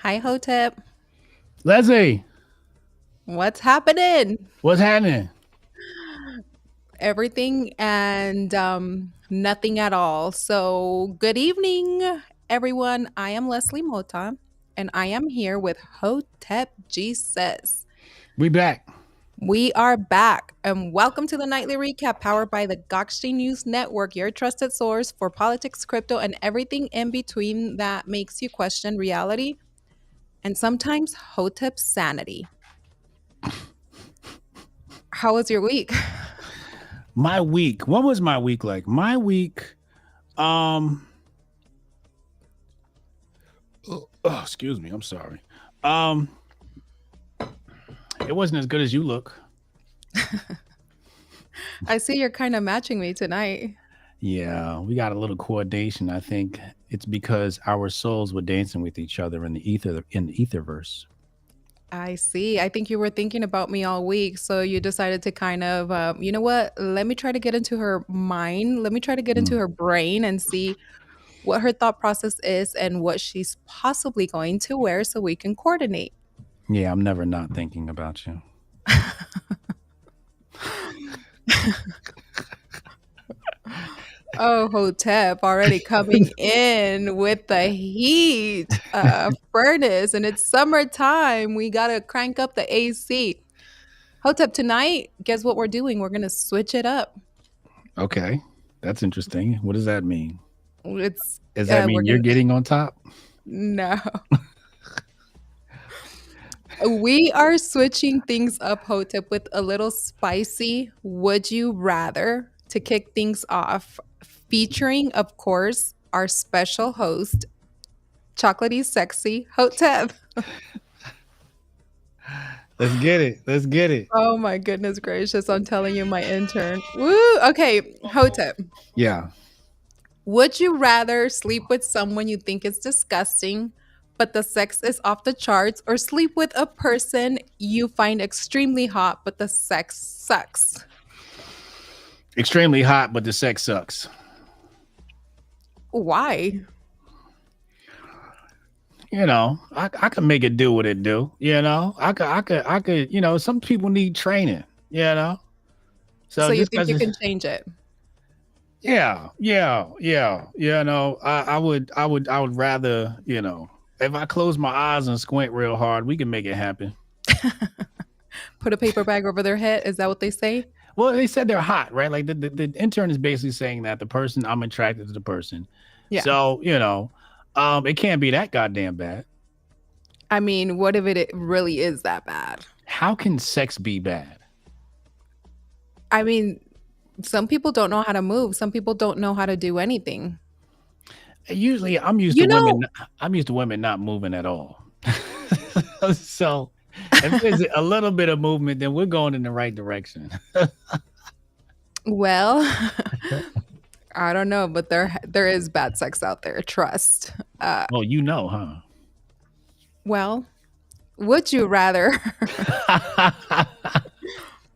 Hi, Hotep. Leslie, What's happening? what's happening? Everything and nothing at all. So, good evening, everyone. I am Leslie Mota, and I am here with Hotep Jesus. We back. We are back, and welcome to the nightly recap powered by the Gokhshtein News Network, your trusted source for politics, crypto, and everything in between that makes you question reality and sometimes Hotep's sanity. How was your week? My week. What was my week like? My week, um, excuse me, I'm sorry. Um, it wasn't as good as you look. I see you're kind of matching me tonight. Yeah, we got a little coordination. I think it's because our souls were dancing with each other in the etherverse. I see. I think you were thinking about me all week. So you decided to kind of, you know what? Let me try to get into her mind. Let me try to get into Mm. her brain and see what her thought process is and what she's possibly going to wear so we can coordinate. Yeah, I'm never not thinking about you. Oh, Hotep already coming in with the heat furnace, and it's summertime. We got to crank up the AC. Hotep, tonight, guess what we're doing? We're going to switch it up. Okay, that's interesting. What does that mean? It's Does that we're mean you're gonna getting on top? no. We are switching things up, Hotep, with a little spicy would you rather to kick things off, featuring, of course, our special host, Chocolatey Sexy Hotep. Let's get it. Let's get it. Oh my goodness gracious, I'm telling you, my intern. Woo! Okay, Hotep. Yeah. Would you rather sleep with someone you think is disgusting, but the sex is off the charts, or sleep with a person you find extremely hot, but the sex sucks? Extremely hot, but the sex sucks. Why? I could make it do what it do. I could. Some people need training. You know, So so you just think because you it's can change it? yeah. I would rather if I close my eyes and squint real hard, we can make it happen. Put a paper bag over their head? Is that what they say? Well, they said they're hot, right? Like the intern is basically saying that the person I'm attracted to the person. Yeah. So it can't be that goddamn bad. I mean, what if it really is that bad? How can sex be bad? I mean, some people don't know how to move. Some people don't know how to do anything. Usually, I'm used to You women. know, I'm used to women not moving at all. So, if there's a little bit of movement, then we're going in the right direction. well, I don't know, but there is bad sex out there. Trust. Oh, huh? Well, would you rather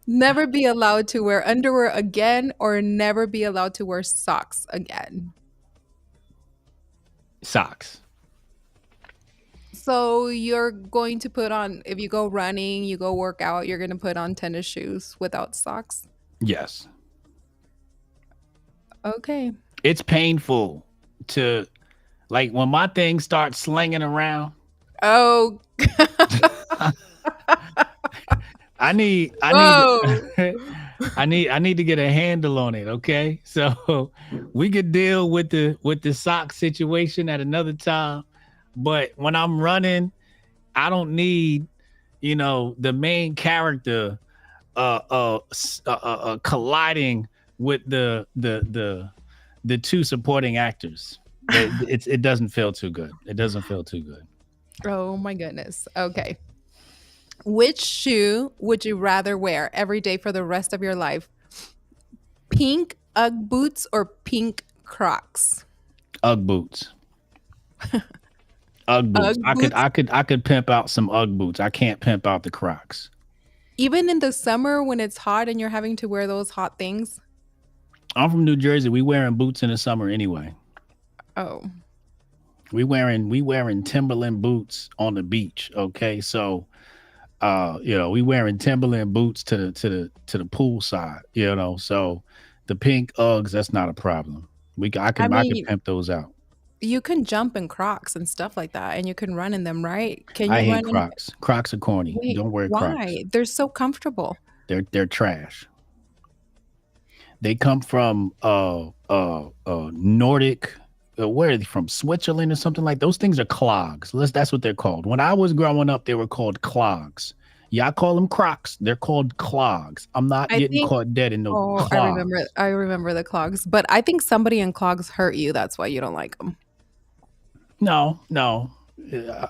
never be allowed to wear underwear again or never be allowed to wear socks again? Socks. So you're going to put on, if you go running, you go work out, you're going to put on tennis shoes without socks? Yes. Okay. It's painful to like when my thing starts slinging around. Oh, I need whoa. I need to get a handle on it, okay? So we could deal with the sock situation at another time, but when I'm running, I don't need, the main character colliding with the two supporting actors. It doesn't feel too good. It doesn't feel too good. Oh my goodness. Okay. Which shoe would you rather wear every day for the rest of your life? Pink Ugg boots or pink Crocs? Ugg boots. Ugg boots. Ugg boots, I could pimp out some Ugg boots. I can't pimp out the Crocs. even in the summer when it's hot and you're having to wear those hot things? I'm from New Jersey. We wearing boots in the summer anyway. Oh, We wearing Timberland boots on the beach. Okay, so we wearing Timberland boots to the pool side. So the pink Uggs, that's not a problem. I I can mean, pimp those out. you can jump in Crocs and stuff like that, and you can run in them, right? Can I you hate run in Crocs. Crocs are corny. wait, Don't wear Crocs. why? They're so comfortable. They're trash. They come from Nordic. Where are they from? Switzerland or something like those things are clogs. That's what they're called. When I was growing up, they were called clogs. Yeah, I call them Crocs. They're called clogs. I'm not I getting think caught dead in no oh, clogs. I remember the clogs, but I think somebody in clogs hurt you, that's why you don't like them. No, no,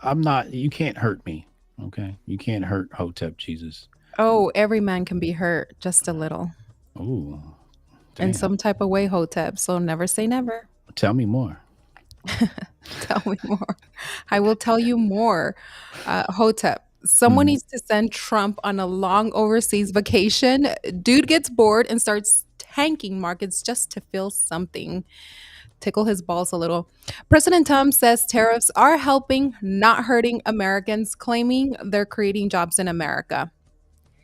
I'm not. You can't hurt me. Okay, you can't hurt Hotep Jesus. Oh, every man can be hurt just a little Ooh, in damn. some type of way, Hotep, so never say never. Tell me more. Tell me more. I will tell you more. Hotep, someone Mhm. needs to send Trump on a long overseas vacation. Dude gets bored and starts tanking markets just to feel something. Tickle his balls a little. President Trump says tariffs are helping, not hurting Americans, claiming they're creating jobs in America.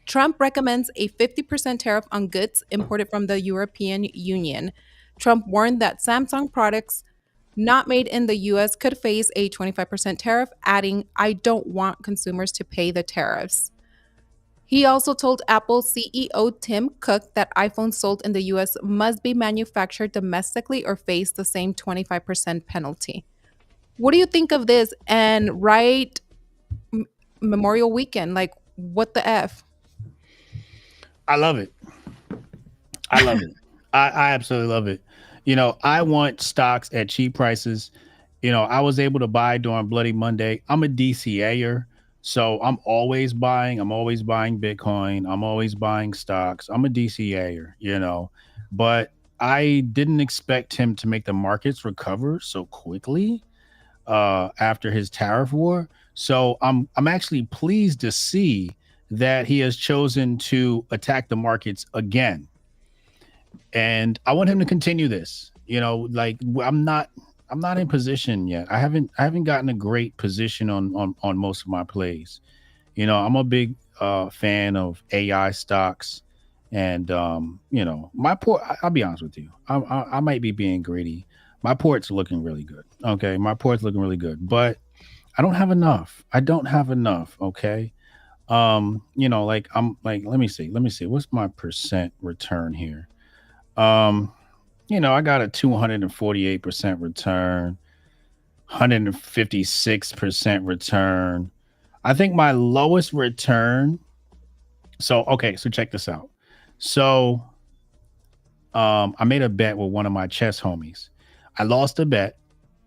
Trump recommends a 50% tariff on goods imported from the European Union. Trump warned that Samsung products not made in the US could face a 25% tariff, adding, I don't want consumers to pay the tariffs. He also told Apple CEO Tim Cook that iPhones sold in the US must be manufactured domestically or face the same 25% penalty. What do you think of this? And right Memorial Weekend, like, what the F? I love it. I love it. I absolutely love it. I want stocks at cheap prices. I was able to buy during Bloody Monday. I'm a DCAer, so I'm always buying. I'm always buying Bitcoin. I'm always buying stocks. I'm a DCAer, but I didn't expect him to make the markets recover so quickly after his tariff war. So I'm actually pleased to see that he has chosen to attack the markets again, and I want him to continue this. Like I'm not in position yet. I haven't gotten a great position on most of my plays. I'm a big fan of AI stocks, and my port. I'll be honest with you. I might be being greedy. My port's looking really good. Okay, my port's looking really good, but I don't have enough. I don't have enough. Okay. Like I'm like, let me see. What's my percent return here? Um, I got a 248% return, 156% return. I think my lowest return. So, okay, so check this out. So, I made a bet with one of my chess homies. I lost a bet,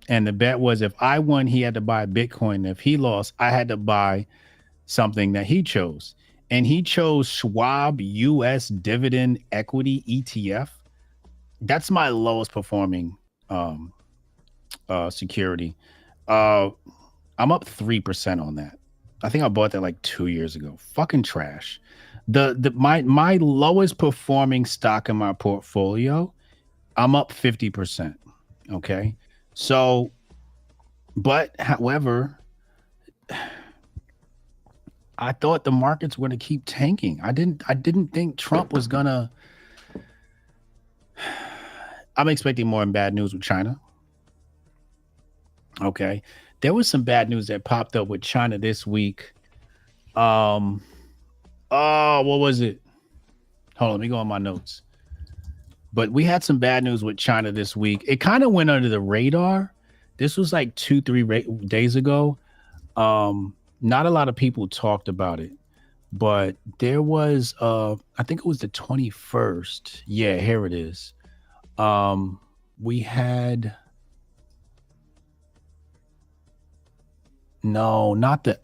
and the bet was if I won, he had to buy Bitcoin. If he lost, I had to buy something that he chose. And he chose Schwab US Dividend Equity ETF. That's my lowest performing um, security. Uh, I'm up 3% on that. I think I bought that like 2 years ago. Fucking trash. My lowest performing stock in my portfolio, I'm up 50%. Okay. So, but however, I thought the markets were going to keep tanking. I didn't think Trump was gonna. I'm expecting more and bad news with China. Okay. There was some bad news that popped up with China this week. Um, oh, what was it? Hold on, let me go on my notes. But we had some bad news with China this week. It kind of went under the radar. This was like 2, 3 days ago. Not a lot of people talked about it, but there was I think it was the 21st. Yeah, here it is. Um we had no, not the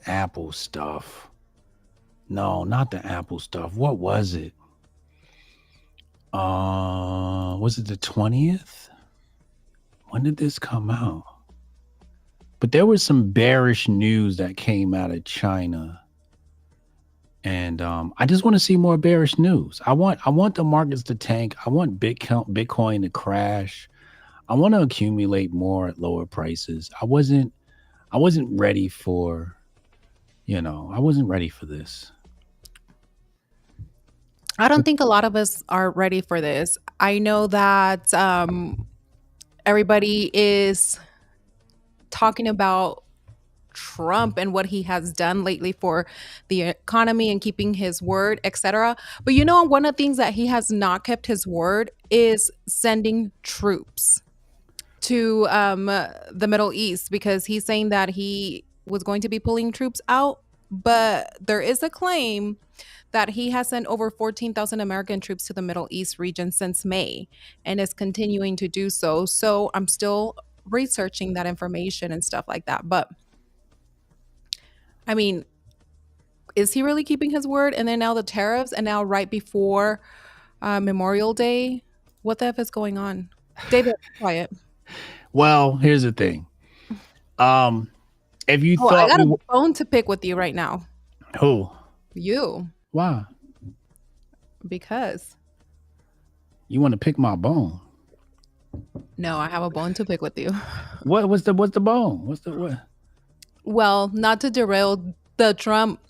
Apple stuff. No, not the Apple stuff. What was it? Was it the 20th? When did this come out? But there was some bearish news that came out of China. And I just want to see more bearish news. I want the markets to tank. I want Bitcoin to crash. I want to accumulate more at lower prices. I wasn't ready for, I wasn't ready for this. I don't think a lot of us are ready for this. I know that everybody is talking about Trump and what he has done lately for the economy and keeping his word, etc. But one of the things that he has not kept his word is sending troops to the Middle East, because he's saying that he was going to be pulling troops out. But there is a claim that he has sent over 14,000 American troops to the Middle East region since May and is continuing to do so. So I'm still researching that information and stuff like that. But I mean, is he really keeping his word? And then now the tariffs, and now right before Memorial Day, what the F is going on? David, quiet. Well, here's the thing. Um, if you Oh, I thought got we a were, bone to pick with you right now. who, You, why because you want to pick my bone? no, I have a bone to pick with you. What's the bone? What's the what? Well, not to derail the Trump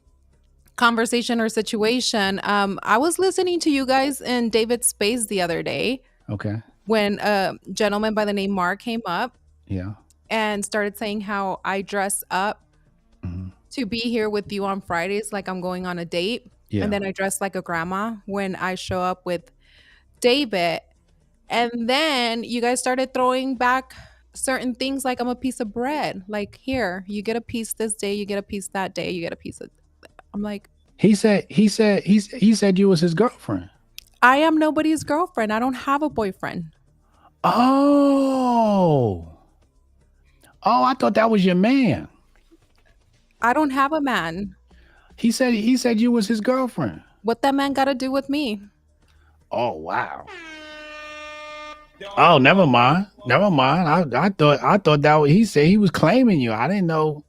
conversation or situation. I was listening to you guys in David's space the other day Okay, when a gentleman by the name Mark came up yeah, and started saying how I dress up hmm, to be here with you on Fridays like I'm going on a date. And yeah. then I dress like a grandma when I show up with David. And then you guys started throwing back certain things like I'm a piece of bread. Like, here, you get a piece this day, you get a piece that day, you get a piece of. I'm like, He said you was his girlfriend. I am nobody's girlfriend. I don't have a boyfriend. Oh, oh, I thought that was your man. I don't have a man. He said you was his girlfriend. What that man got to do with me? Oh wow. Oh, never mind. Never mind. I thought that he said he was claiming you. I didn't know.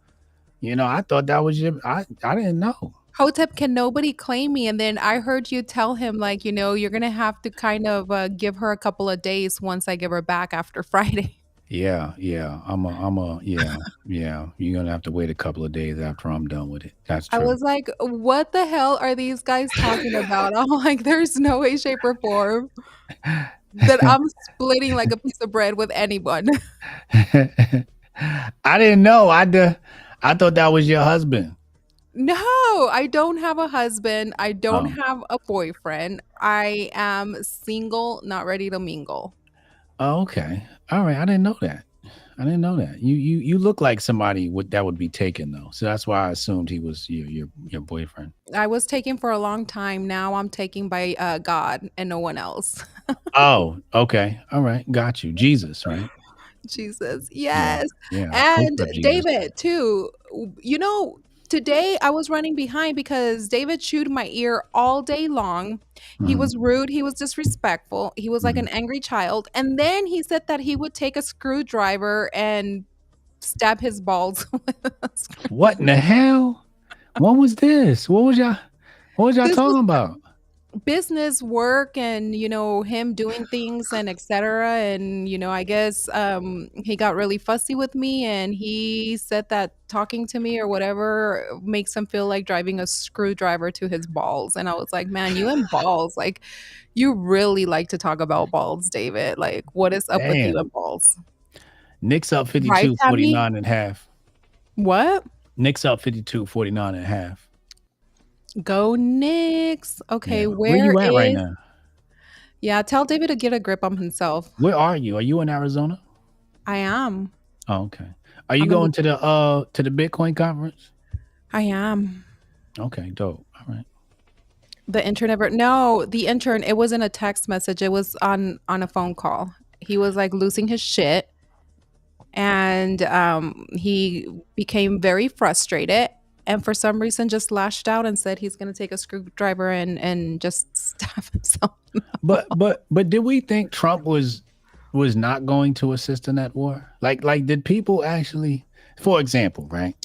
I thought that was your. I didn't know. Hotep, can nobody claim me? And then I heard you tell him, like, you're going to have to kind of give her a couple of days once I give her back after Friday. Yeah, yeah. Yeah, yeah. You're gonna have to wait a couple of days after I'm done with it. That's I true. was like, what the hell are these guys talking about? I'm like, there's no way, shape, or form that I'm splitting like a piece of bread with anyone. I didn't know. I thought that was your husband. No, I don't have a husband. I don't Oh. have a boyfriend. I am single, not ready to mingle. Oh, okay. All right. I didn't know that. I didn't know that. You look like somebody that would be taken though. So that's why I assumed he was your boyfriend. I was taken for a long time. Now I'm taken by God and no one else. Oh, okay. All right. Got you. Jesus, right? Jesus. Yeah. Yes. Yeah. And What's up, Jesus? David, too. Today I was running behind because David chewed my ear all day long. He Hmm. was rude. He was disrespectful. He was like Hmm. an angry child. And then he said that he would take a screwdriver and stab his balls with a What in the hell? What was this? What was y'all This was talking about? business work and him doing things and etc. And I guess he got really fussy with me, and he said that talking to me or whatever makes him feel like driving a screwdriver to his balls. And I was like, man, you and balls, like, you really like to talk about balls, David. Like, what is up with you Damn. and balls? Knicks up Right, 52 Tabby? 49 and a half. What? Knicks up 52 49 and a half. Go Knicks. Yeah. Okay, Where where you at right is now? yeah, tell David to get a grip on himself. Where are you? Are you in Arizona? I am. Oh, okay. Are you I'm in the going to the Bitcoin conference? I am. Okay, dope. All right. The intern ever no, the intern, it wasn't a text message, it was on a phone call. He was, like, losing his shit, and, he became very frustrated, and for some reason just lashed out and said he's gonna take a screwdriver and just stab himself. But did we think Trump was not going to assist in that war? Like did people actually, for example, right?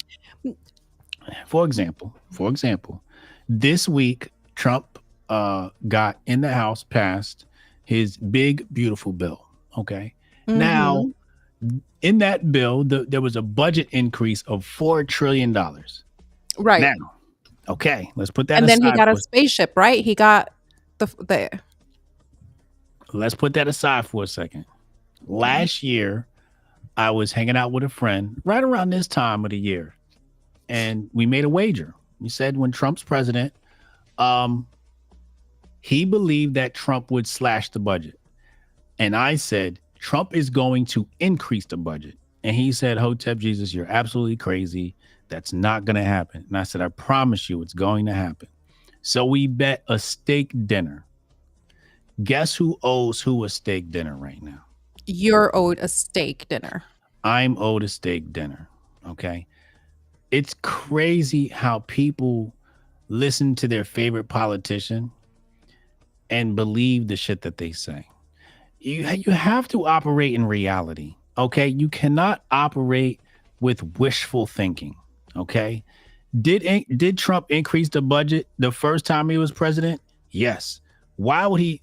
For example, this week Trump got in the House passed his big beautiful bill. Okay. Now, Mhm. in that bill, there was a budget increase of $4 trillion. Right. Now, okay, let's put that And then he aside got a for spaceship, right? He got the let's put that aside for a second. okay. Last year, I was hanging out with a friend right around this time of the year, and we made a wager. We said when Trump's president, um, he believed that Trump would slash the budget. And I said, Trump is going to increase the budget. And he said, Hotep Jesus, you're absolutely crazy. That's not going to happen. And I said, I promise you it's going to happen. So we bet a steak dinner. Guess who owes who a steak dinner right now? You're owed a steak dinner. I'm owed a steak dinner. Okay. It's crazy how people listen to their favorite politician and believe the shit that they say. You have to operate in reality. Okay, you cannot operate with wishful thinking. Okay, did Trump increase the budget the first time he was president? Yes. Why would he?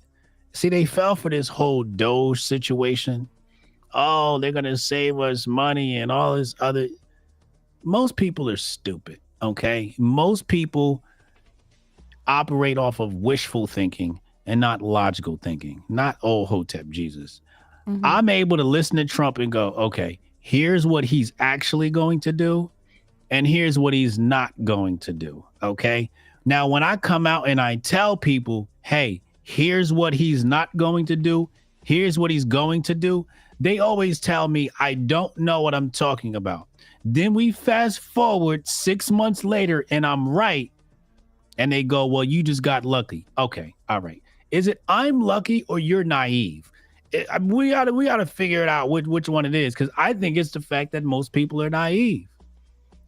See, they fell for this whole Doge situation. Oh, they're gonna save us money and all this other. Most people are stupid. Okay, most people operate off of wishful thinking and not logical thinking. Not old Hotep Jesus. Mhm. I'm able to listen to Trump and go, okay, here's what he's actually going to do, and here's what he's not going to do. Okay. Now, when I come out and I tell people, hey, here's what he's not going to do, here's what he's going to do, they always tell me I don't know what I'm talking about. Then we fast forward 6 months later and I'm right. And they go, well, you just got lucky. Okay. All right. Is it I'm lucky or you're naive? We gotta figure it out which one it is, because I think it's the fact that most people are naive.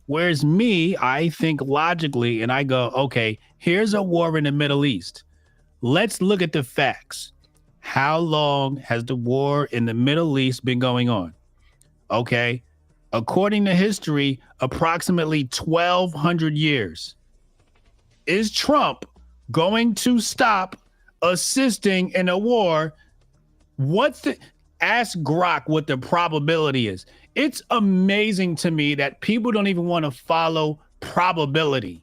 Whereas me, I think logically and I go, okay, here's a war in the Middle East. Let's look at the facts. How long has the war in the Middle East been going on? Okay. According to history, approximately 1,200 years. Is Trump going to stop assisting in a war? What's the ask Grok what the probability is? It's amazing to me that people don't even want to follow probability.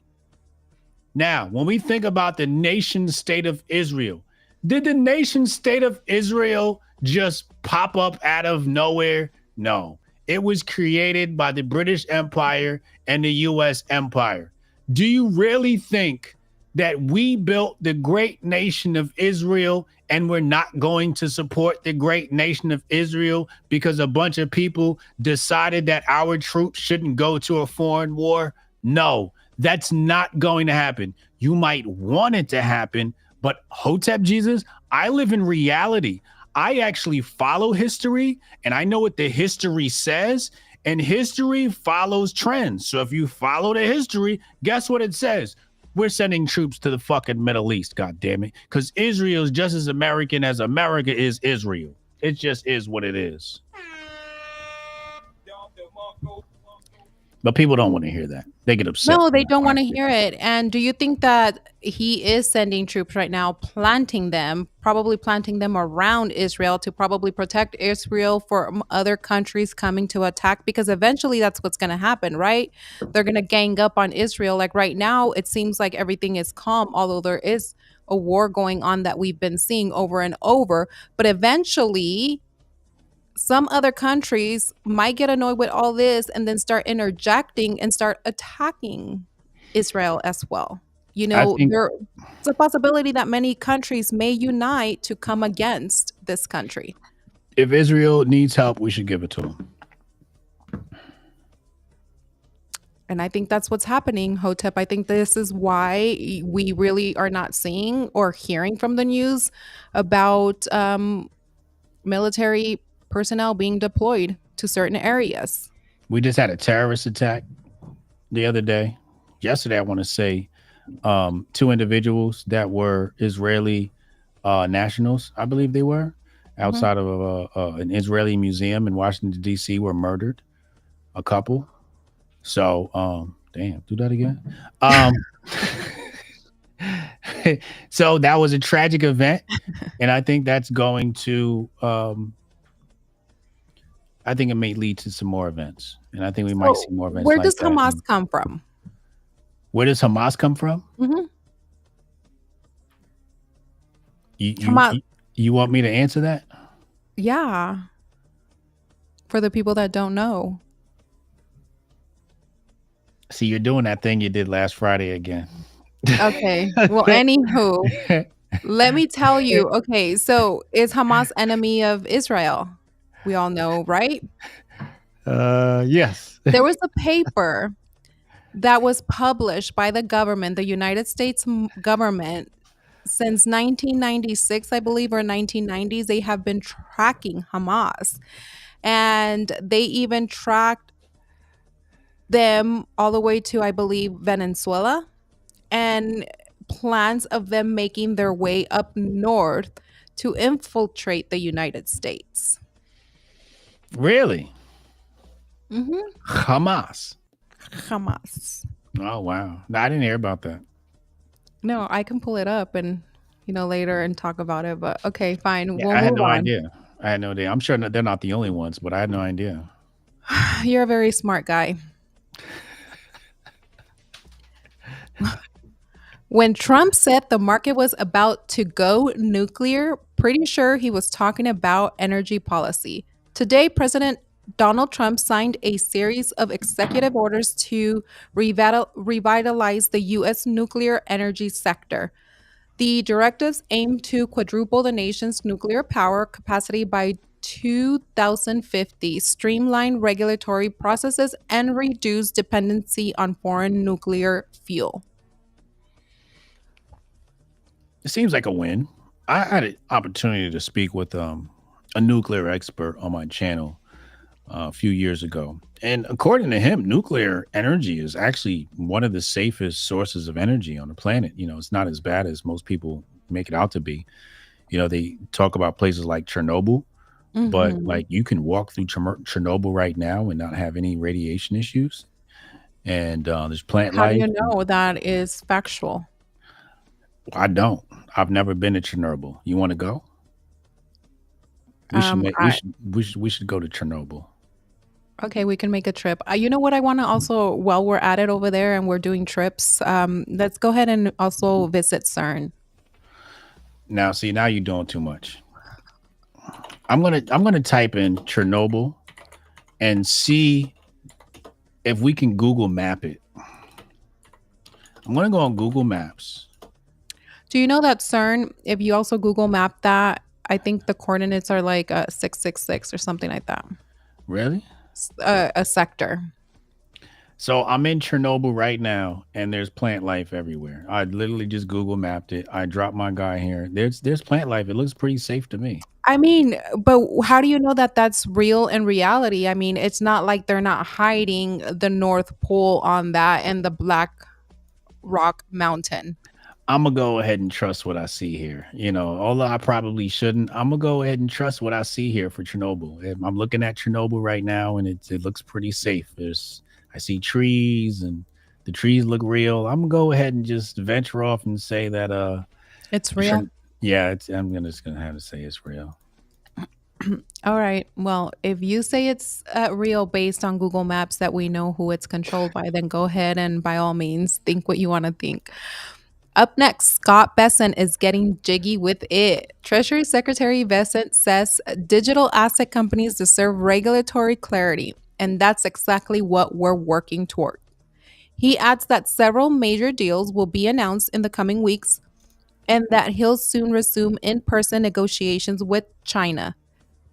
Now, when we think about the nation state of Israel, did the nation state of Israel just pop up out of nowhere? No. It was created by the British Empire and the US Empire. Do you really think that we built the great nation of Israel and we're not going to support the great nation of Israel because a bunch of people decided that our troops shouldn't go to a foreign war? No, that's not going to happen. You might want it to happen, but Hotep Jesus, I live in reality. I actually follow history and I know what the history says, and history follows trends. So if you follow the history, guess what it says? We're sending troops to the fucking Middle East, god damn it. Because Israel is just as American as America is Israel. It just is what it is. But people don't want to hear that. They get upset No, when they I don't when I wanna say hear that. it, and do you think that he is sending troops right now, planting them, probably planting them around Israel to probably protect Israel from other countries coming to attack? Because eventually that's what's gonna happen, right? They're gonna gang up on Israel. Like, right now, it seems like everything is calm, although there is a war going on that we've been seeing over and over, but eventually some other countries might get annoyed with all this and then start interjecting and start attacking Israel as well. I think There's a possibility that many countries may unite to come against this country. if Israel needs help, we should give it to them. And I think that's what's happening, Hotep. I think this is why we really are not seeing or hearing from the news about military personnel being deployed to certain areas. We just had a terrorist attack the other day. Yesterday, I want to say, two individuals that were Israeli nationals, I believe they were, Mhm. outside of an Israeli museum in Washington D.C. were murdered. A couple. So, damn, do that again. Um, so that was a tragic event, and I think that's going to. I think it may lead to some more events, and I think we might So, see more events where like does that. Hamas come from? Where does Hamas come from? Mhm. You Hamas, you you want me to answer that? yeah, for the people that don't know. See, you're doing that thing you did last Friday again. Okay. Well, anywho, let me tell you. Okay, so is Hamas enemy of Israel? We all know, right? Yes. There was a paper that was published by the government, the United States government, since 1996, I believe, or 1990s. They have been tracking Hamas, and they even tracked them all the way to, I believe, Venezuela, and plans of them making their way up north to infiltrate the United States. Really? Hmm. Hamas. Hamas. Oh wow. No, I didn't hear about that. No, I can pull it up and later and talk about it. But okay, fine. Yeah, We'll I had move no on. idea. I had no idea. I'm sure that they're not the only ones, but I had no idea. You're a very smart guy. When Trump said the market was about to go nuclear, pretty sure he was talking about energy policy. Today, President Donald Trump signed a series of executive orders to revitalize the U.S. nuclear energy sector. The directives aim to quadruple the nation's nuclear power capacity by 2050, streamline regulatory processes, and reduce dependency on foreign nuclear fuel. It seems like a win. I had an opportunity to speak with a nuclear expert on my channel a few years ago. And according to him, nuclear energy is actually one of the safest sources of energy on the planet. It's not as bad as most people make it out to be. They talk about places like Chernobyl, but Mhm. like you can walk through Chernobyl right now and not have any radiation issues. And there's plant How do life. you know that is factual? I don't. I've never been to Chernobyl. You want to go? We should make. We I should. We should go to Chernobyl. Okay, we can make a trip. You know what I want to also, while we're at it over there and we're doing trips, let's go ahead and also visit CERN. Now, see, now you're doing too much. I'm gonna type in Chernobyl and see if we can Google map it. I'm gonna go on Google Maps. Do you know that CERN, if you also Google map that, I think the coordinates are like 666 or something like that. Really? A sector. So I'm in Chernobyl right now, and there's plant life everywhere. I literally just Google mapped it. I dropped my guy here. There's plant life. It looks pretty safe to me. I mean, but how do you know that that's real in reality? I mean, it's not like they're not hiding the North Pole on that and the Black Rock Mountain. I'm gonna go ahead and trust what I see here. Although I probably shouldn't, I'm gonna go ahead and trust what I see here for Chernobyl. I'm looking at Chernobyl right now, and it looks pretty safe. I see trees, and the trees look real. I'm gonna go ahead and just venture off and say that It's real. Chern- yeah, I'm just gonna have to say it's real. All right. Well, if you say it's real based on Google Maps that we know who it's controlled by, then go ahead and by all means think what you want to think. Up next, Scott Bessent is getting jiggy with it. Treasury Secretary Bessent says digital asset companies deserve regulatory clarity, and that's exactly what we're working toward. He adds that several major deals will be announced in the coming weeks and that he'll soon resume in person negotiations with China.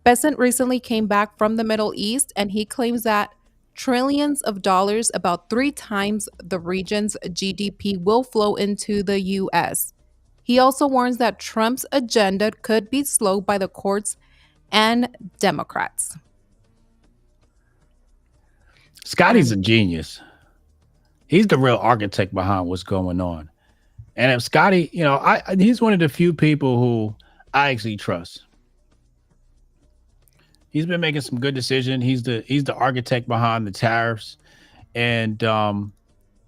Besant recently came back from the Middle East and he claims that trillions of dollars, about 3 times the region's GDP, will flow into the US. He also warns that Trump's agenda could be slowed by the courts and Democrats. Scotty's I'm a genius. He's the real architect behind what's going on. And if Scotty, he's one of the few people who I actually trust. He's been making some good decisions. He's the architect behind the tariffs, and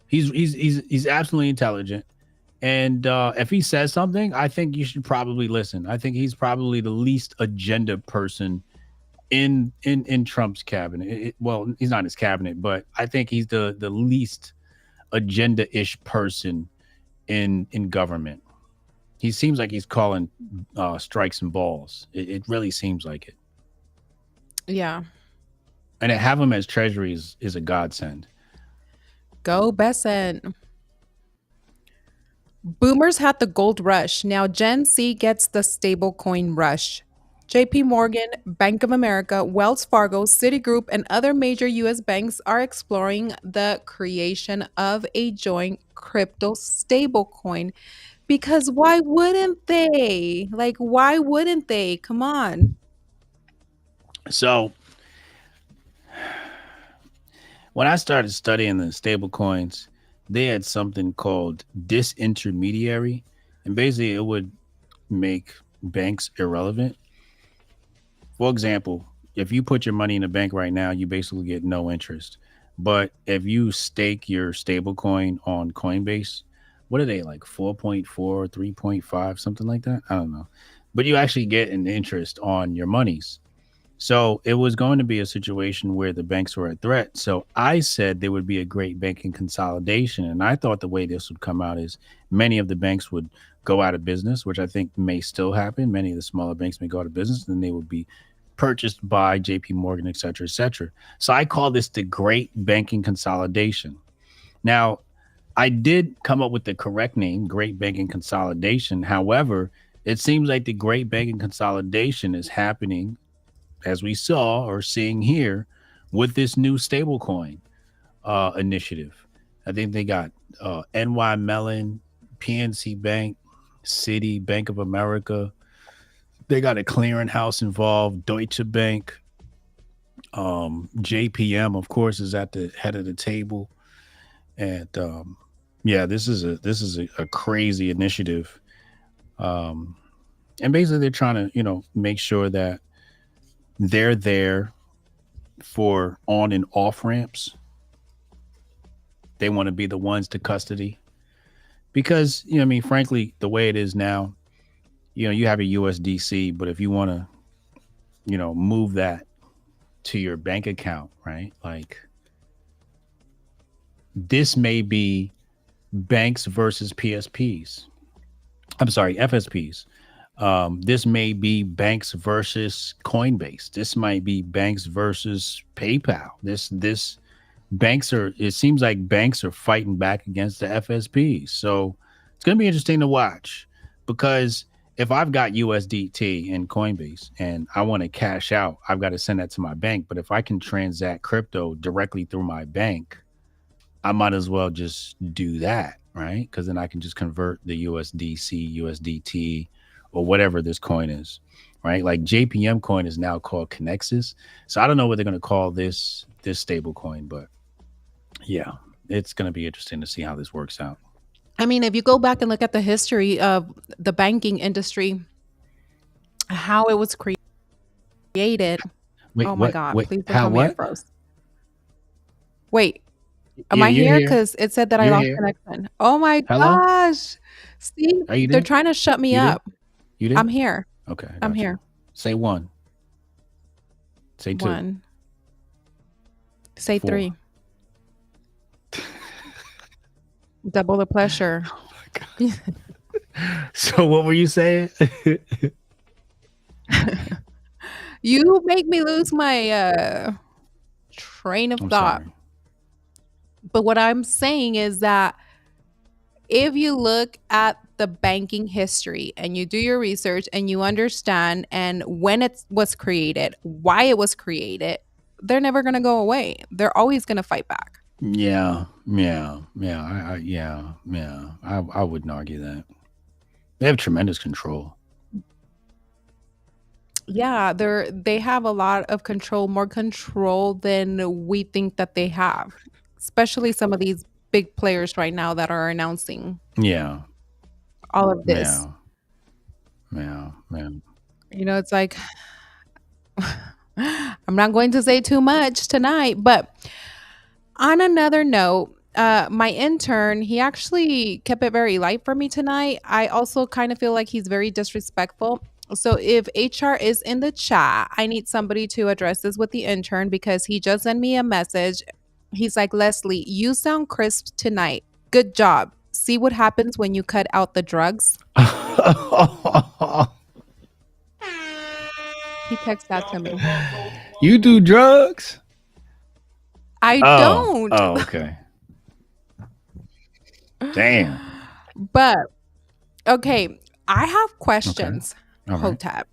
he's absolutely intelligent. And if he says something, I think you should probably listen. I think he's probably the least agenda person in Trump's cabinet. Well, he's not his cabinet, but I think he's the least agenda-ish person in government. He seems like he's calling strikes and balls. It really seems like it. Yeah. And to have him as treasury is a godsend. Go Besant. Boomers had the gold rush. Now Gen Z gets the stablecoin rush. JP Morgan, Bank of America, Wells Fargo, Citigroup, and other major US banks are exploring the creation of a joint crypto stablecoin. Because why wouldn't they? Like, why wouldn't they? Come on. So when I started studying the stable coins, they had something called disintermediary. And basically it would make banks irrelevant. For example, if you put your money in a bank right now, you basically get no interest. But if you stake your stable coin on Coinbase, what are they like 4.4, 3.5, something like that? I don't know. But you actually get an interest on your monies. So it was going to be a situation where the banks were a threat. So I said there would be a great banking consolidation. And I thought the way this would come out is many of the banks would go out of business, which I think may still happen. Many of the smaller banks may go out of business and they would be purchased by JP Morgan, et cetera, et cetera. So I call this the great banking consolidation. Now, I did come up with the correct name, great banking consolidation. However, it seems like the great banking consolidation is happening as we saw or seeing here with this new stablecoin initiative. I think they got NY Mellon, PNC Bank, Citi, Bank of America. They got a clearinghouse involved, Deutsche Bank, JPM, of course, is at the head of the table, and yeah, this is a crazy initiative, um, and basically they're trying to make sure that they're there for on and off ramps. They want to be the ones to custody because I mean, frankly, the way it is now, you have a USDC, but if you want to, move that to your bank account, right? Like this may be banks versus PSPs. I'm sorry, FSPs. This may be banks versus Coinbase. This might be banks versus PayPal. This banks are. It seems like banks are fighting back against the FSPs. So it's going to be interesting to watch because if I've got USDT in Coinbase and I want to cash out, I've got to send that to my bank. But if I can transact crypto directly through my bank, I might as well just do that, right? Because then I can just convert the USDC, USDT, or whatever this coin is, right? Like JPM coin is now called Connexus. So I don't know what they're going to call this stable coin, but yeah, it's going to be interesting to see how this works out. I mean, if you go back and look at the history of the banking industry, how it was created. Wait, Oh my what? God, Wait, please don't how? tell me I What? froze. Wait, am Yeah, I you're here? here. Because it said that I You're lost here. connection. Oh my Hello? gosh. See, Are you they're there? trying to shut me You there? up. You there? I'm here. Okay, I I'm got you. here. Say one. Say two. One. Say Four. three. Double the pleasure. So what were you saying? You make me lose my train of I'm thought. sorry. But what I'm saying is that if you look at the banking history and you do your research and you understand and when it was created, why it was created, they're never going to go away. They're always going to fight back. Yeah, yeah, yeah. Yeah, yeah. I wouldn't argue that. They have tremendous control. Yeah, they have a lot of control, more control than we think that they have. Especially some of these big players right now that are announcing Yeah, all of this. yeah, yeah, yeah. It's like I'm not going to say too much tonight, but on another note, my intern, he actually kept it very light for me tonight. I also kind of feel like he's very disrespectful. So if HR is in the chat, I need somebody to address this with the intern because he just sent me a message. He's like, Leslie, you sound crisp tonight. Good job. See what happens when you cut out the drugs? He texted that to me. You do drugs? I Oh, don't. oh, okay. Damn. But okay, I have Okay. questions, All right. Hotep.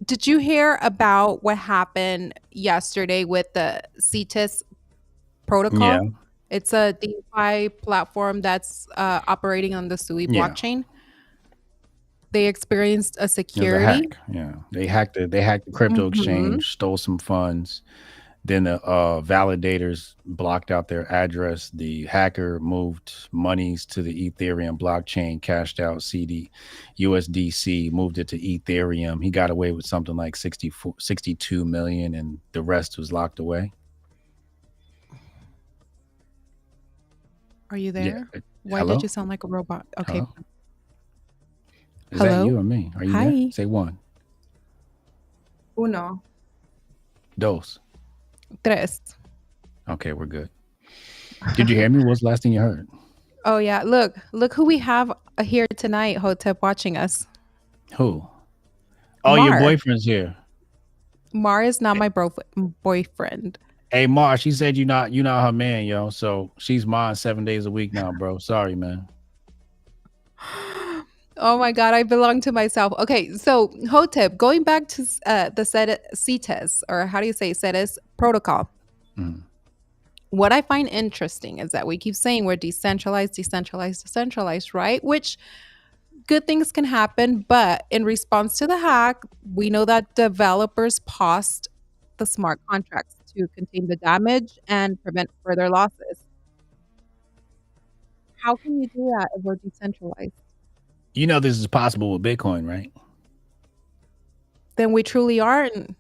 Did you hear about what happened yesterday with the CETIS Yeah. protocol? It's a DeFi platform that's operating on the Sui Yeah. blockchain. They experienced a It was a security. hack. Yeah. They hacked the crypto Hmm. exchange, stole some funds. Then the validators blocked out their address. The hacker moved monies to the Ethereum blockchain, cashed out CD, USDC, moved it to Ethereum. He got away with something like 62 million, and the rest was locked away. Are you Yeah. there? Why did you Hello? sound like a robot? Okay. Hello? Is that Hello? you or me? Are you there? Hi. Say one. Uno, Dos. tres. Okay, we're good. Did you hear me? What's the last thing you heard? Oh yeah, look who we have here tonight, Hotep, watching us. Who? Oh, your Mar. boyfriend's here. Mar is not my boyfriend. Hey, Mar, she said you not her man, yo. So she's mine 7 days a week now, bro. Sorry, man. Oh my God, I belong to myself. Okay, so Hotep, going back to the CETES, or how do you say CETES protocol, Mm. what I find interesting is that we keep saying we're decentralized, decentralized, decentralized, right? Which good things can happen, but in response to the hack, we know that developers paused the smart contracts to contain the damage and prevent further losses. How can you do that if we're decentralized? You know this is possible with Bitcoin, right? Then we truly aren't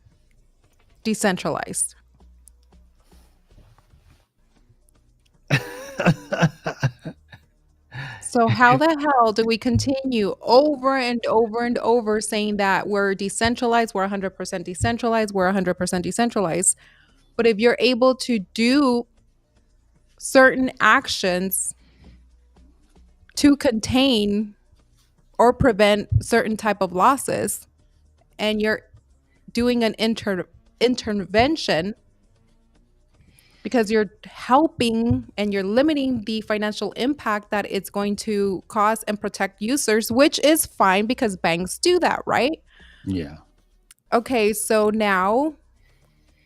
decentralized. So how the hell do we continue over and over and over saying that we're decentralized, we're 100% decentralized, we're 100% decentralized? But if you're able to do certain actions to contain or prevent certain type of losses and you're doing an intervention because you're helping and you're limiting the financial impact that it's going to cause and protect users, which is fine because banks do that, right? Yeah. Okay, so now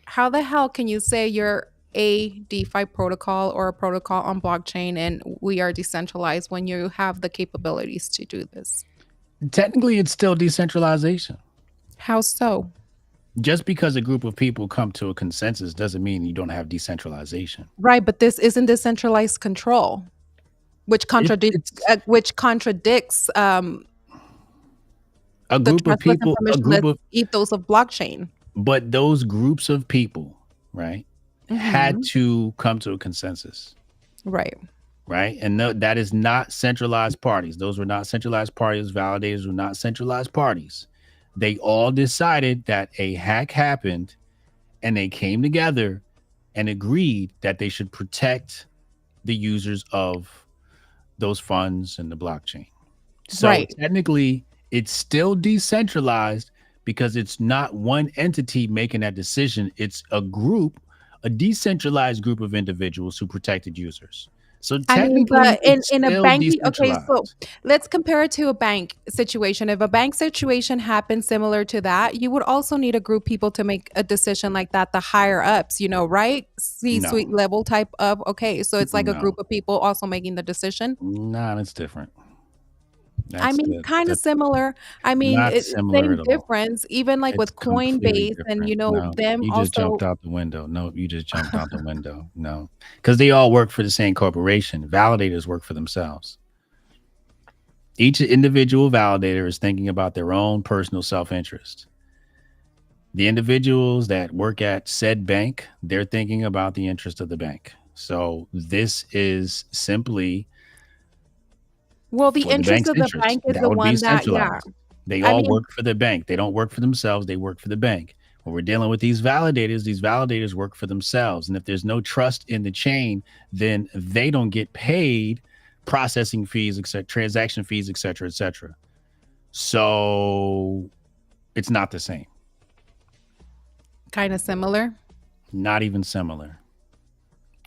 how the hell can you say you're a DeFi protocol or a protocol on blockchain and we are decentralized when you have the capabilities to do this? Technically, it's still decentralization. How so? Just because a group of people come to a consensus doesn't mean you don't have decentralization. Right, but this isn't decentralized control, which It's contradicts a the group of trustless and people, a permissionless group of, ethos of blockchain. but those groups of people, right, had Hmm. to come to a consensus, Right. right? And no, that is not centralized parties. Those were not centralized parties. Validators were not centralized parties. They all decided that a hack happened and they came together and agreed that they should protect the users of those funds in the blockchain. So Right. technically, it's still decentralized because it's not one entity making that decision. It's a group, a decentralized group of individuals who protected users. So I mean, technically, but it's in a still banking, okay, so decentralized. let's compare it to a bank situation. If a bank situation happens similar to that, you would also need a group people to make a decision like that, the higher ups, right? No, C-suite level type of, okay, so it's like a no, group of people also making the decision. nah, that's different. I That's mean, the kind of that's similar. I mean, not similar same at all. difference, even like It's with completely Coinbase and, different. No, them you just jumped also. out the window. No, you just jumped out the window. No, because they all work for the same corporation. Validators work for themselves. Each individual validator is thinking about their own personal self interest. The individuals that work at said bank, they're thinking about the interest of the bank. So this is simply Well, the for the interest bank's of the interest. bank is That the would be one that, yeah. centralized. They I all mean, work for the bank. They don't work for themselves. They work for the bank. When we're dealing with these validators work for themselves. And if there's no trust in the chain, then they don't get paid processing fees, etc., transaction fees, etc., etc. So it's not the same. kind of similar. Not even similar.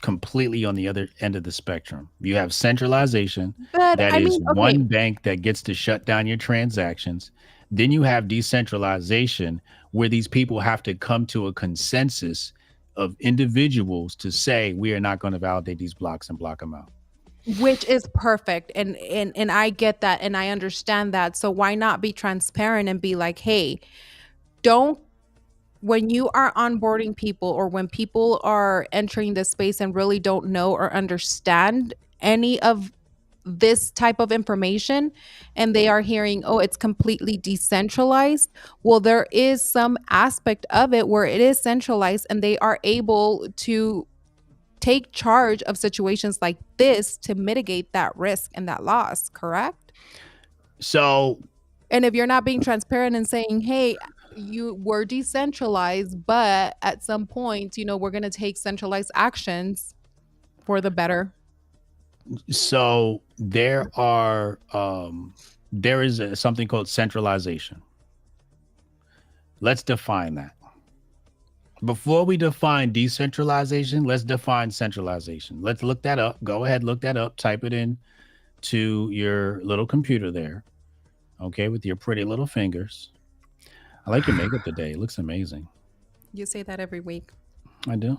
Completely on the other end of the spectrum. You have centralization, But that I is mean, okay, one bank that gets to shut down your transactions. Then you have decentralization, where these people have to come to a consensus of individuals to say, we are not going to validate these blocks and block them out. which is perfect, and I get that and I understand that. So why not be transparent and be like, hey, don't, when you are onboarding people or when people are entering this space and really don't know or understand any of this type of information, and they are hearing, oh, it's completely decentralized. Well, there is some aspect of it where it is centralized and they are able to take charge of situations like this to mitigate that risk and that loss, correct? So, And if you're not being transparent and saying, hey, you were decentralized, but at some point, we're going to take centralized actions for the better. so there is something called centralization. Let's define that. Before we define decentralization, let's define centralization. Let's look that up. Go ahead, look that up. Type it in to your little computer there. Okay, with your pretty little fingers. I like your makeup today. It looks amazing. You say that every week. I do.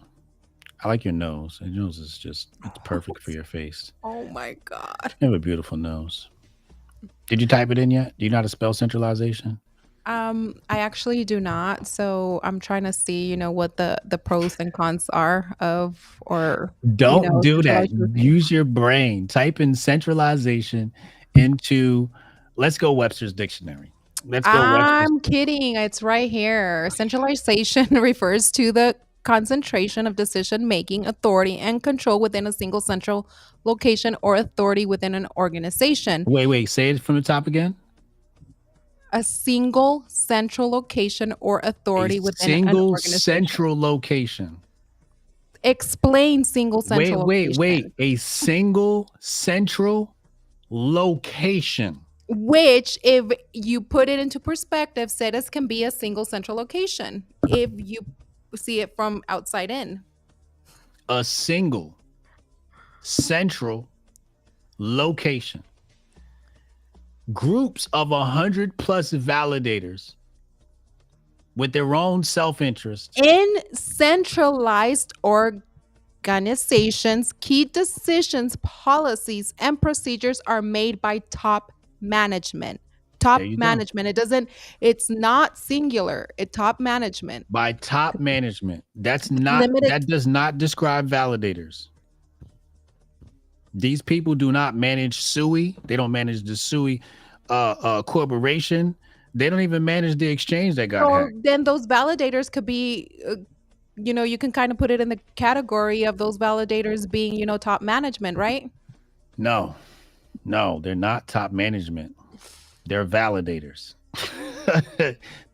I like your nose. Your nose is just, it's perfect for your face. Oh my God. You have a beautiful nose. Did you type it in yet? Do you know how to spell centralization? I actually do not. So I'm trying to see, what the pros and cons are of, or, Don't do that. centralization. Use your brain. Type in centralization into, let's go Webster's dictionary. Let's go Webster's. I'm kidding. It's right here. Centralization refers to the concentration of decision making, authority, and control within a single central location or authority within an organization. Wait, say it from the top again. A single central location or A authority within an single organization. central location. Explain single Wait, central wait, location. wait. A single central location. Which, if you put it into perspective, status can be a single central location if you see it from outside in. A single central location. Groups of 100 plus validators with their own self interest. In centralized organizations, key decisions, policies, and procedures are made by top management. There Top you go. management. It's not singular. It top management. By top management. Limited. That does not describe validators. These people do not manage SUI. They don't manage the SUI corporation. They don't even manage the exchange that got So hacked. then those validators could be, you can kind of put it in the category of those validators being, top management, right? No, no, they're not top management. They're validators.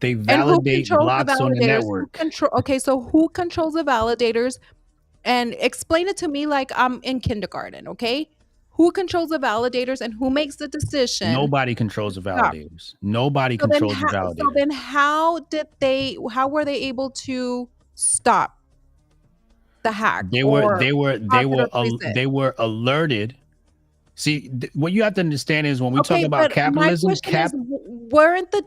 They And who validate controls the blocks on the validators? Who network. control Okay, so who controls the validators? And explain it to me like I'm in kindergarten, okay? Who controls the validators and who makes the decision Nobody controls the to stop? validators. Nobody controls the So validators. then how were they able to stop the hack They were or they were they pause it were or trace it? they were alerted. See, what you have to understand is when we talk Okay, about but my capitalism, question is, weren't the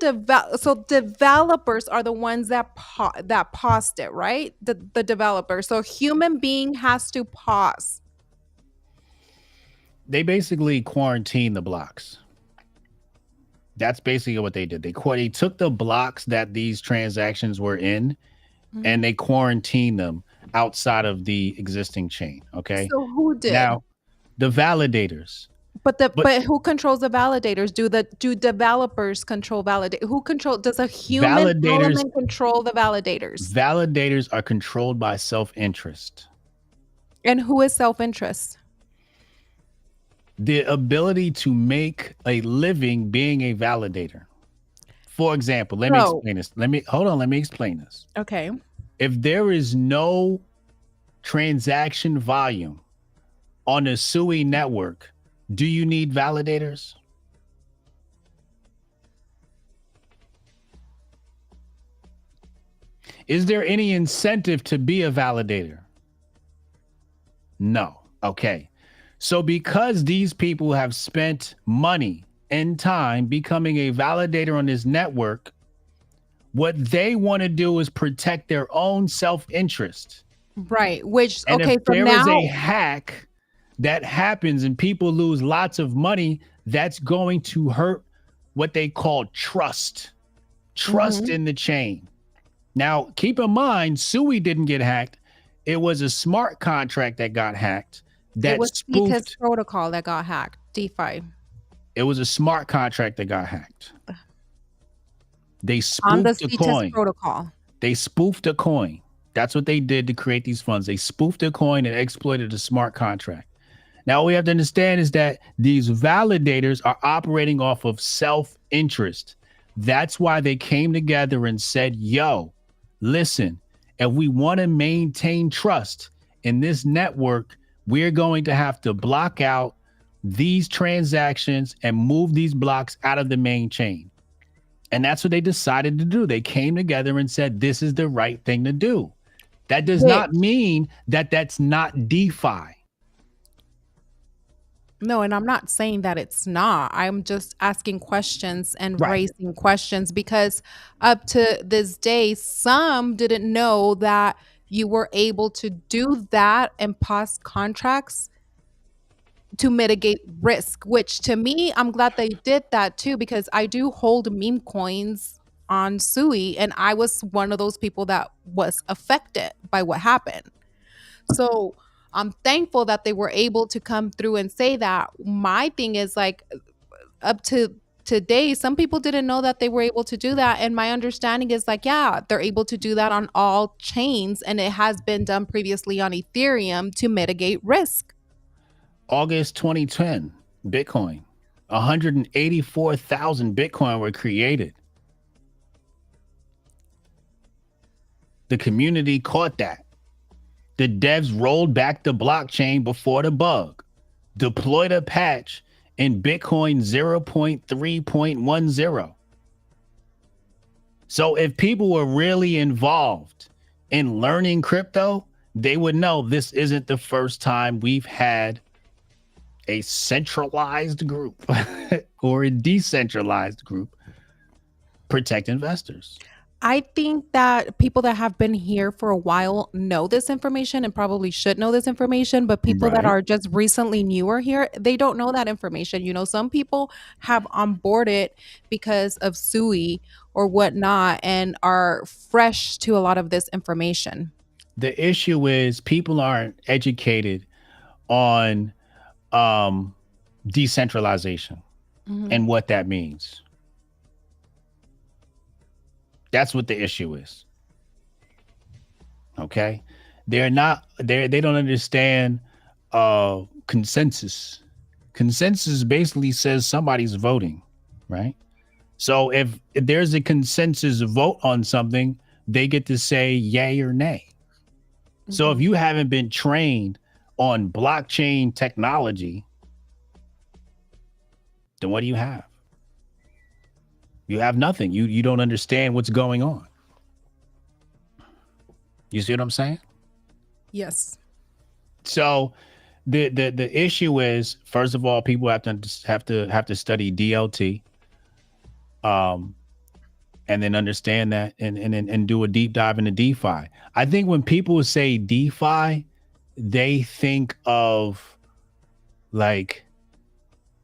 developers are the ones that paused it, right? The developers. So human being has to pause. they basically quarantined the blocks. That's basically what they did. They took the blocks that these transactions were in Mhm. and they quarantined them outside of the existing chain. Okay. So who did? Now, the validators, but But who controls the validators? Do developers control validate? Who control Does a human validators element control the validators? validators are controlled by self-interest. And who is self-interest? The ability to make a living being a validator. For example, let me So, explain this. Let me explain this. okay. If there is no transaction volume on the SUI network, do you need validators? Is there any incentive to be a validator? No. Okay. So, because these people have spent money and time becoming a validator on this network, what they want to do is protect their own self interest. Right. Which And if okay, so there is a now hack that happens and people lose lots of money, that's going to hurt what they call trust mhm. in the chain. Now, keep in mind, SUI didn't get hacked. It was a smart contract that got hacked It that was CTIS spoofed. protocol that got hacked, DeFi, It was a smart contract that got hacked. They on the spoofed the CTIS coin. protocol. They spoofed a coin. That's what they did to create these funds. They spoofed a coin and exploited a smart contract. Now, what we have to understand is that these validators are operating off of self interest. That's why they came together and said, yo, listen, if we want to maintain trust in this network, we're going to have to block out these transactions and move these blocks out of the main chain. And that's what they decided to do. They came together and said, this is the right thing to do. That does Which not mean that that's not DeFi. No, and I'm not saying that it's not. I'm just asking questions and Right. raising questions because up to this day, some didn't know that you were able to do that and pause contracts to mitigate risk, which to me, I'm glad they did that too, because I do hold meme coins on Sui, and I was one of those people that was affected by what happened. So I'm thankful that they were able to come through and say that. My thing is like up to today, some people didn't know that they were able to do that. And my understanding is like, yeah, they're able to do that on all chains. And it has been done previously on Ethereum to mitigate risk. August 2010, Bitcoin, 184,000 Bitcoin were created. The community caught that. The devs rolled back the blockchain before the bug, deployed a patch in Bitcoin 0.3.10. So if people were really involved in learning crypto, they would know this isn't the first time we've had a centralized group or a decentralized group protect investors. I think that people that have been here for a while know this information and probably should know this information, but people that Right. are just recently newer here, they don't know that information. You know, some people have onboarded because of SUI or whatnot and are fresh to a lot of this information. The issue is people aren't educated on um, decentralization Mhm. and what that means. That's what the issue is. Okay. They don't understand consensus. Consensus basically says somebody's voting, right? So if there's a consensus vote on something, they get to say yay or nay. So if Mhm. you haven't been trained on blockchain technology, then what do you have? You have nothing. You don't understand what's going on. You see what I'm saying? Yes. So the issue is, first of all, people have to study DLT, um, and then understand that, and do a deep dive into DeFi. I think when people say DeFi, they think of like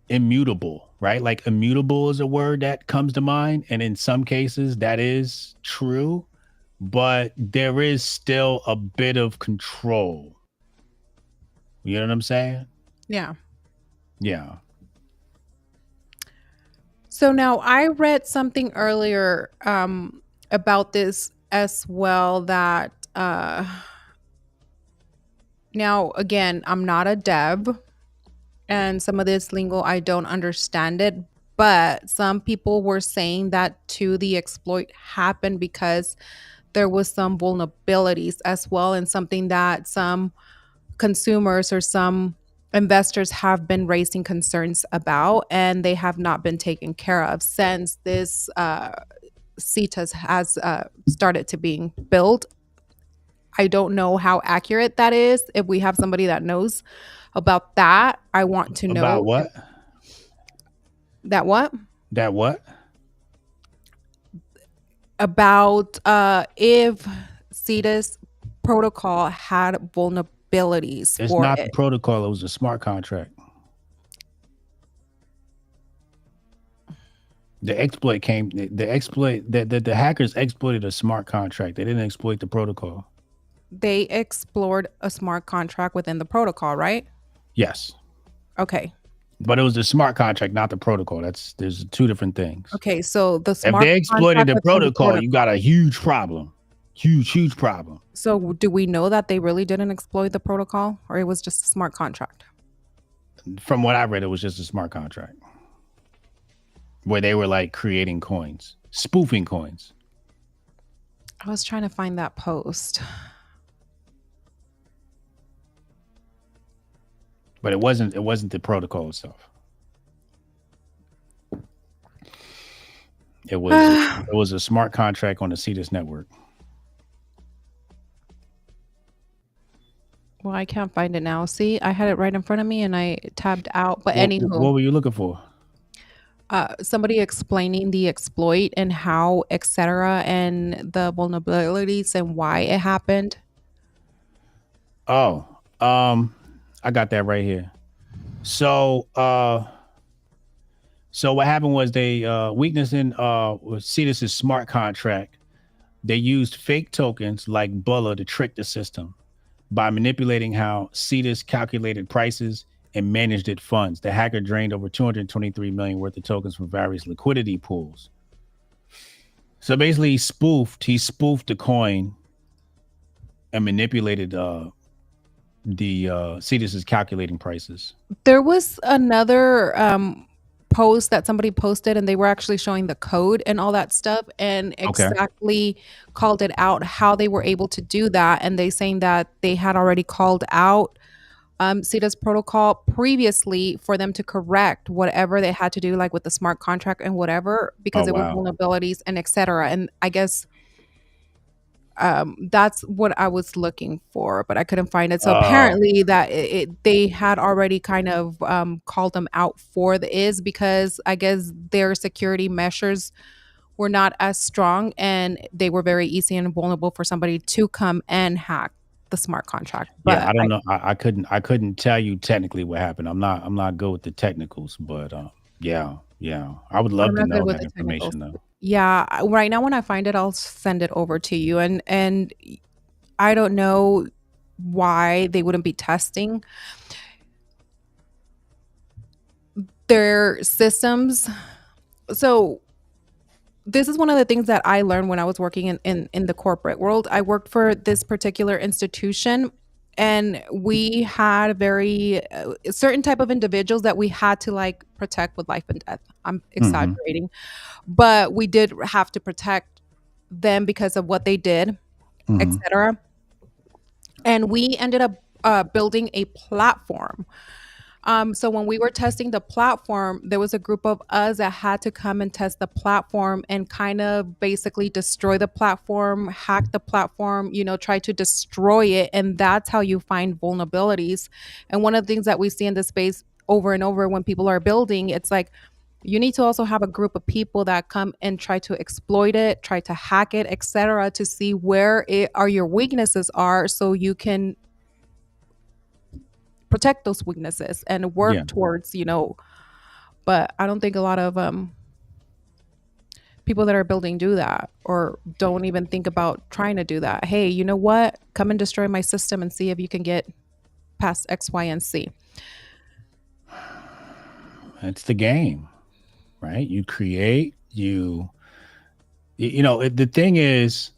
immutable, right? Like immutable is a word that comes to mind, and in some cases that is true, but there is still a bit of control. You know what I'm saying? Yeah. Yeah. So now I read something earlier about this as well that now again, I'm not a dev and some of this lingo I don't understand it, but some people were saying that too the exploit happened because there was some vulnerabilities as well and something that some consumers or some investors have been raising concerns about and they have not been taken care of since this CETAs has started to being built. I don't know how accurate that is. If we have somebody that knows about that, I want to About know if what? that what That what? about if CETA's protocol had vulnerabilities It's for not the it. protocol, it was a smart contract. The exploit came the exploit the hackers exploited a smart contract. They didn't exploit the protocol. They explored a smart contract within the protocol, right? Yes. Okay. But it was the smart contract, not the protocol. There's two different things. Okay, so the If smart they exploited contract the within the protocol, you protocol. got a huge problem. Huge problem. So do we know that they really didn't exploit the protocol or it was just a smart contract? From what I read, it was just a smart contract where they were like creating coins, spoofing coins. I was trying to find that post. But it wasn't the protocol itself. It was it Well, was a smart contract on the CETUS network. I can't find it now. See, I had it right in front of me and I tabbed out. But What anywho, were you looking for? somebody explaining the exploit and how, etc., and the vulnerabilities and why it happened. Oh, I got that right here. So, so what happened was they weakness in Cetus's smart contract. They used fake tokens like Bulla to trick the system by manipulating how Cetus calculated prices and managed its funds. The hacker drained over 223 million worth of tokens from various liquidity pools. So basically, he spoofed the coin and manipulated the Cetus's calculating prices. There was another post that somebody posted, and they were actually showing the code and all that stuff, and Okay. exactly called it out how they were able to do that. And they saying that they had already called out CETA's protocol previously for them to correct whatever they had to do, like with the smart contract and whatever, Oh because it was wow. vulnerabilities and etc. And I guess that's what I was looking for, but I couldn't find it. So Uh, apparently that they had already kind of called them out for the is because I guess their security measures were not as strong and they were very easy and vulnerable for somebody to come and hack the smart contract. yeah, But I don't know. I couldn't tell you technically what happened. I'm not good with the technicals, but yeah, yeah. I would love I'm to not good know with that the technicals. information though. Yeah, right now when I find it, I'll send it over to you. And I don't know why they wouldn't be testing their systems. So this is one of the things that I learned when I was working in the corporate world. I worked for this particular institution and we had a very certain type of individuals that we had to like protect with life and death. I'm Hmm. exaggerating, but we did have to protect them because of what they did, Hmm. etc. And we ended up building a platform So when we were testing the platform, there was a group of us that had to come and test the platform and kind of basically destroy the platform, hack the platform, try to destroy it. And that's how you find vulnerabilities. And one of the things that we see in the space over and over when people are building, it's like you need to also have a group of people that come and try to exploit it, try to hack it, etc., to see where it are your weaknesses are so you can protect those weaknesses and Yeah. work towards, but I don't think a lot of people that are building do that or don't even think about trying to do that. Hey, you know what? Come and destroy my system and see if you can get past X, Y, and Z. It's the game, right? You create, the thing is,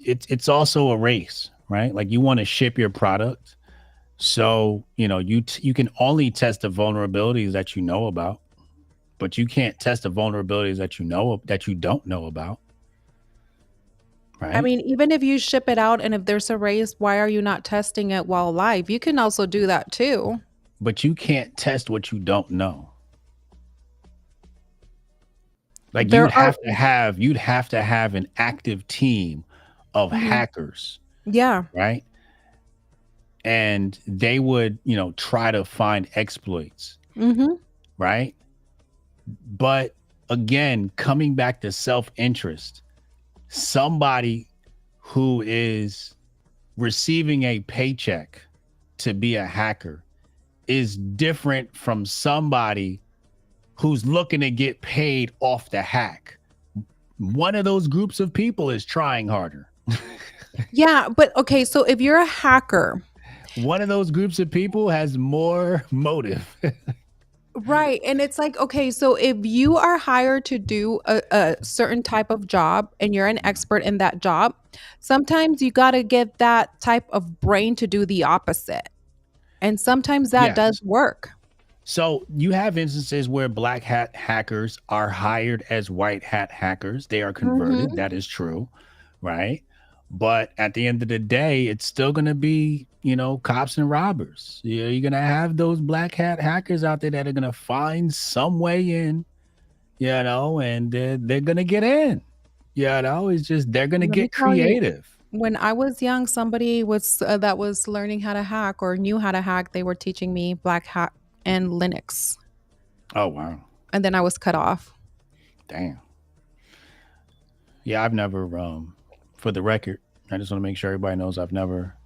it's also a race, right? Like you want to ship your product. So, you can only test the vulnerabilities that you know about, but you can't test the vulnerabilities that you don't know about, I right? mean, even if you ship it out and if there's a race, why are you not testing it while live? You can also do that too. But you can't test what you don't know. Like There are, you'd have to have an active team of mhm, hackers, yeah. right? And they would, try to find exploits, Hmm. right? But again, coming back to self-interest, somebody who is receiving a paycheck to be a hacker is different from somebody who's looking to get paid off the hack. One of those groups of people is trying harder. Yeah, but okay, so if you're a hacker, One of those groups of people has more motive. right. And it's like, okay, so if you are hired to do a certain type of job and you're an expert in that job, sometimes you got to get that type of brain to do the opposite. And sometimes that does Yes. work. So you have instances where black hat hackers are hired as white hat hackers. They are converted. Hmm. That is true, right? But at the end of the day, it's still going to be, cops and robbers. You're going to have those black hat hackers out there that are going to find some way in, and they're going to get in. It's just they're going to Let me get tell you, creative. when I was young, somebody was that was learning how to hack or knew how to hack. They were teaching me Black Hat and Linux, Oh, wow. and then I was cut off. Damn. Yeah, I've never, for the record, I just want to make sure everybody knows I've never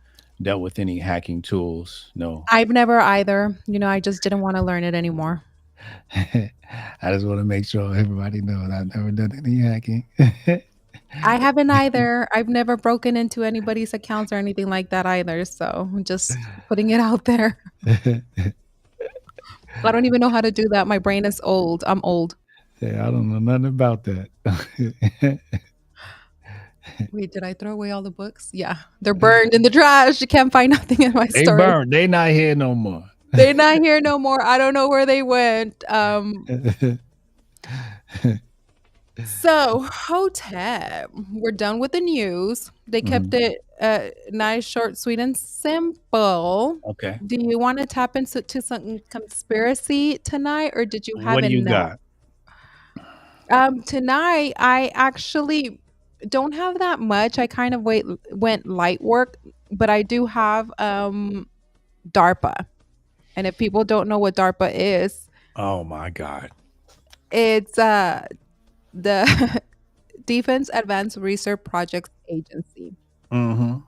dealt with any hacking tools. No. I've never either. I just didn't want to learn it anymore. I just want to make sure everybody knows I've never done any hacking. I haven't either. I've never broken into anybody's accounts or anything like that either. So I'm just putting it out there. I don't even know how to do that. My brain is old. I'm old. Yeah, I don't know nothing about that. Wait, did I throw away all the books? Yeah, they're burned in the trash. You can't find nothing in my They storage. burned. They not here no more. They're not here no more. I don't know where they went. So Hotep, we're done with the news. They kept Mhm. it nice, short, sweet, and simple. Okay. Do you want to tap into some conspiracy tonight, or did you have What do you enough? got? Tonight, I actually don't have that much. I kind of went light work, but I do have DARPA. And if people don't know what DARPA is, Oh my God. it's the Defense Advanced Research Projects Agency. Mm-hmm.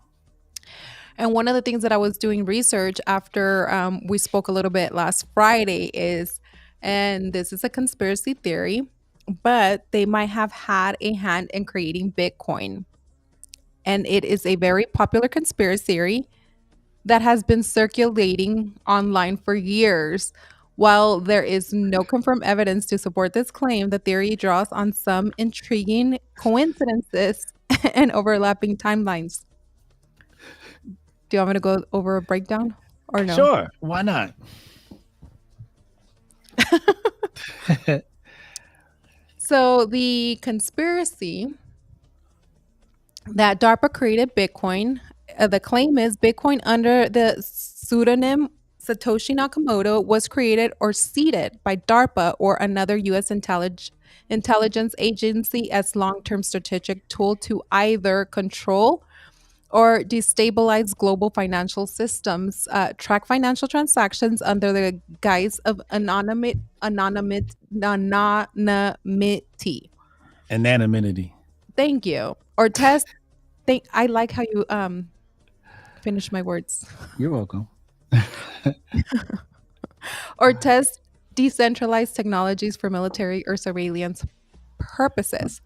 And one of the things that I was doing research after we spoke a little bit last Friday is, and this is a conspiracy theory, but they might have had a hand in creating Bitcoin. And it is a very popular conspiracy theory that has been circulating online for years. While there is no confirmed evidence to support this claim, the theory draws on some intriguing coincidences and overlapping timelines. Do you want me to go over a breakdown or no? Sure. Why not? So, the conspiracy that DARPA created Bitcoin, the claim is Bitcoin under the Satoshi Nakamoto was created or seeded by DARPA or another U.S. intelligence agency as long-term strategic tool to either control or destabilize global financial systems, track financial transactions under the guise of anonymity. Anonymity. Thank you. Or test. I like how you finish my words. You're welcome. Or test decentralized technologies for military or surveillance purposes.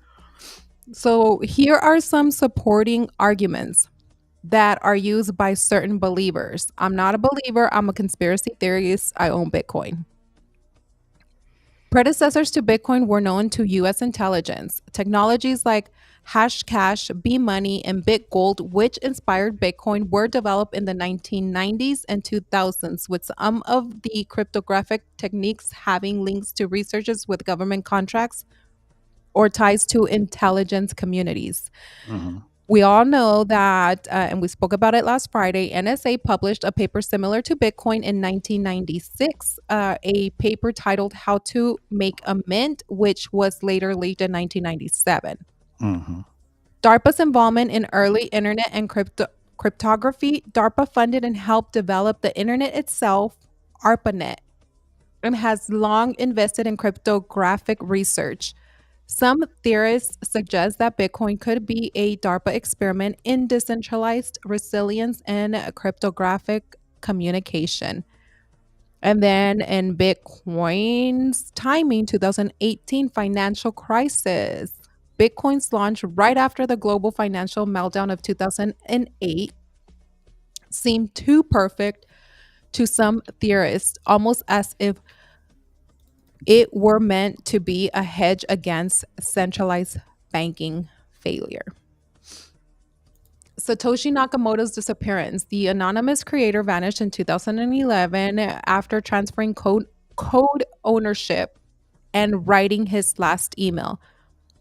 So here are some supporting arguments that are used by certain believers. I'm not a believer, I'm a conspiracy theorist. I own Bitcoin. Predecessors to Bitcoin were known to US intelligence. Technologies like Hashcash, B Money, and BitGold, which inspired Bitcoin, were developed in the 1990s and 2000s, with some of the cryptographic techniques having links to researchers with government contracts or ties to intelligence communities. Mhm. We all know that, and we spoke about it last Friday, NSA published a paper similar to Bitcoin in 1996, a paper titled How to Make a Mint, which was later leaked in 1997. Mhm. DARPA's involvement in early internet and cryptography, DARPA funded and helped develop the internet itself, ARPANET, and has long invested in cryptographic research. Some theorists suggest that Bitcoin could be a DARPA experiment in decentralized resilience and cryptographic communication. And then in Bitcoin's timing, 2018 financial crisis. Bitcoin's launch right after the global financial meltdown of 2008 seemed too perfect to some theorists, almost as if it were meant to be a hedge against centralized banking failure. Satoshi Nakamoto's disappearance. The anonymous creator vanished in 2011 after transferring code ownership and writing his last email.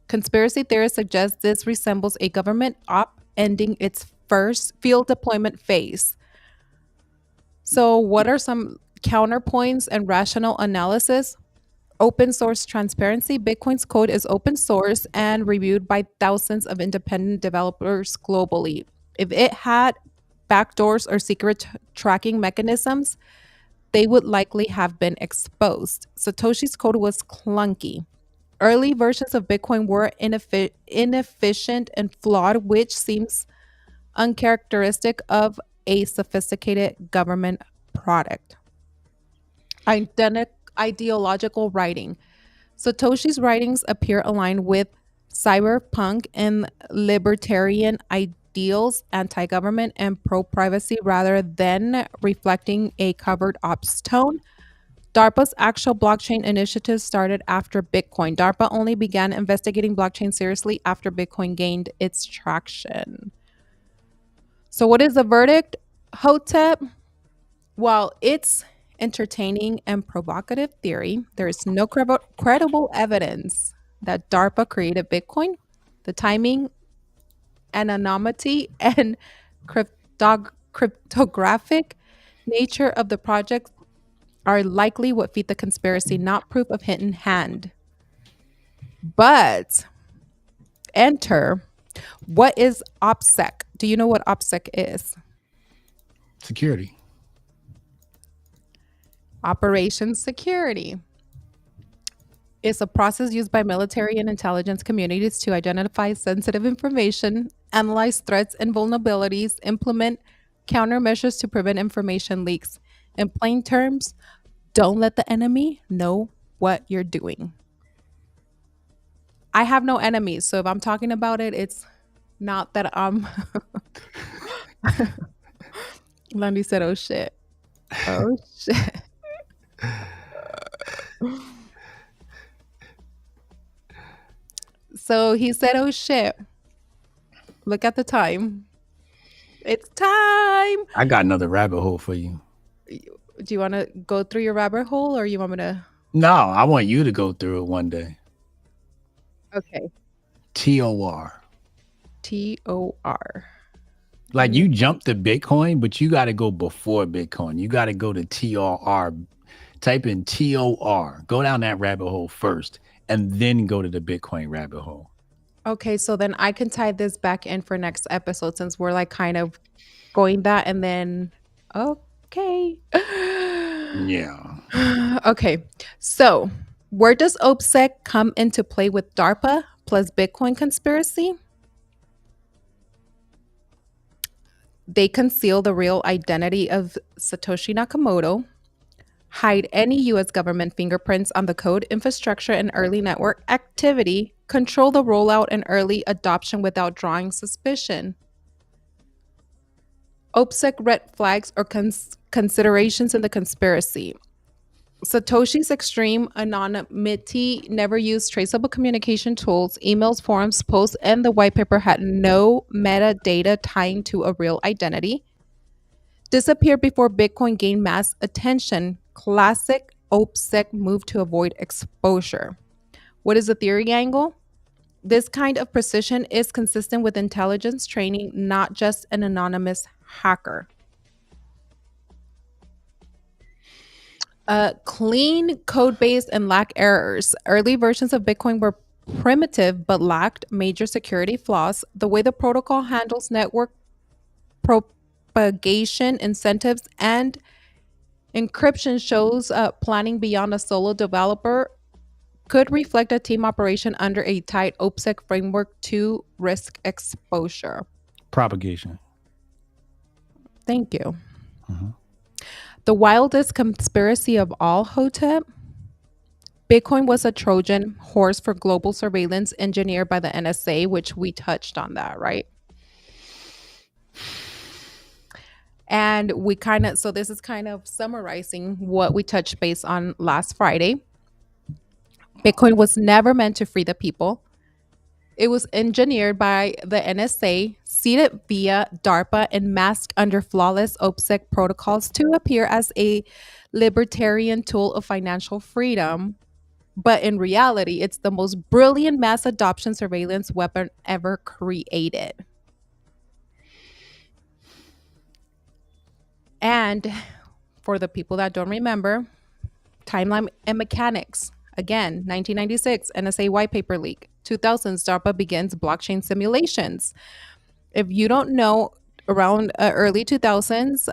Conspiracy theorists suggest this resembles a government op ending its first field deployment phase. So, what are some counterpoints and rational analysis? Open source transparency. Bitcoin's code is open source and reviewed by thousands of independent developers globally. If it had backdoors or secret tracking mechanisms, they would likely have been exposed. Satoshi's code was clunky. Early versions of Bitcoin were inefficient and flawed, which seems uncharacteristic of a sophisticated government product. Ideological writing. Satoshi's writings appear aligned with cyberpunk and libertarian ideals, anti government, and pro privacy rather than reflecting a covered ops tone. DARPA's actual blockchain initiative started after Bitcoin. DARPA only began investigating blockchain seriously after Bitcoin gained its traction. So, what is the verdict, Hotep? While it's entertaining and provocative theory, there is no credible evidence that DARPA created Bitcoin. The timing, anonymity, and cryptographic nature of the project are likely what feed the conspiracy, not proof of hidden hand. But enter, what is OPSEC? Do you know what OPSEC is? Security. Operation Security. It's a process used by military and intelligence communities to identify sensitive information, analyze threats and vulnerabilities, implement countermeasures to prevent information leaks. In plain terms, don't let the enemy know what you're doing. I have no enemies, so if I'm talking about it, it's not that I'm. Lundy said, "Oh shit, oh shit." So he said, "Oh shit." Look at the time. It's time. I got another rabbit hole for you. Do you want to go through your rabbit hole or you want me to? No, I want you to go through it one day. Okay. TOR. TOR. Like you jump to Bitcoin, but you got to go before Bitcoin. You got to go to TRR. Type in TOR. Go down that rabbit hole first, and then go to the Bitcoin rabbit hole. Okay, so then I can tie this back in for next episode since we're like kind of going that and then okay. Yeah. Okay. So, where does OPSEC come into play with DARPA plus Bitcoin conspiracy? They conceal the real identity of Satoshi Nakamoto, hide any US government fingerprints on the code, infrastructure, and early network activity, control the rollout and early adoption without drawing suspicion. OPSEC red flags or considerations in the conspiracy. Satoshi's extreme anonymity, never used traceable communication tools, emails, forums, posts, and the white paper had no metadata tying to a real identity. Disappeared before Bitcoin gained mass attention. Classic OPSEC move to avoid exposure. What is the theory angle? This kind of precision is consistent with intelligence training, not just an anonymous hacker. Clean code base and lack errors. Early versions of Bitcoin were primitive but lacked major security flaws. The way the protocol handles network propagation, incentives, and encryption shows planning beyond a solo developer could reflect a team operation under a tight OPSEC framework to risk exposure. Propagation. Thank you. Mhm. The wildest conspiracy of all, Hotep, Bitcoin was a Trojan horse for global surveillance engineered by the NSA, which we touched on that, right? And we kind of, so this is kind of summarizing what we touched base on last Friday. Bitcoin was never meant to free the people. It was engineered by the NSA, seeded via DARPA, and masked under flawless OPSEC protocols to appear as a libertarian tool of financial freedom. But in reality, it's the most brilliant mass adoption surveillance weapon ever created. And for the people that don't remember, timeline and mechanics. Again, 1996, NSA white paper leak. 2000s, DARPA begins blockchain simulations. If you don't know, around early 2000s,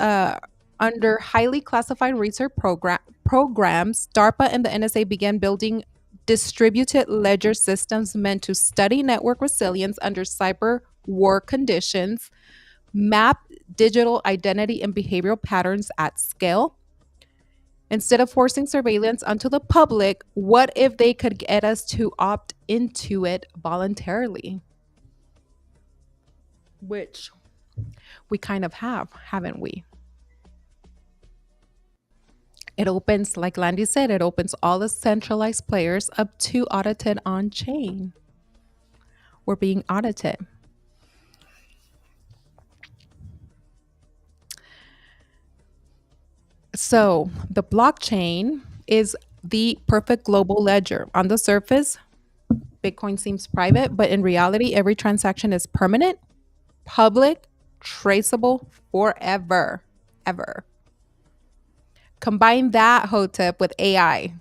under highly classified research programs, DARPA and the NSA began building distributed ledger systems meant to study network resilience under cyber war conditions, map digital identity and behavioral patterns at scale. Instead of forcing surveillance onto the public, what if they could get us to opt into it voluntarily? Which we kind of have, haven't we? It opens, like Landy said, it opens all the centralized players up to audited on chain. We're being audited. So the blockchain is the perfect global ledger. On the surface, Bitcoin seems private, but in reality, every transaction is permanent, public, traceable forever, ever. Combine that, Hotep, with AI,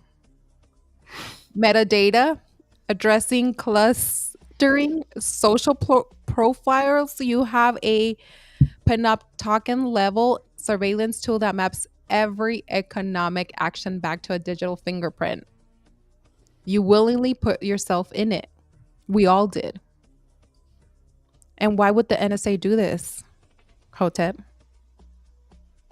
metadata, addressing clustering, social profiles. You have a panopticon level surveillance tool that maps every economic action back to a digital fingerprint. You willingly put yourself in it. We all did. And why would the NSA do this, Hotep?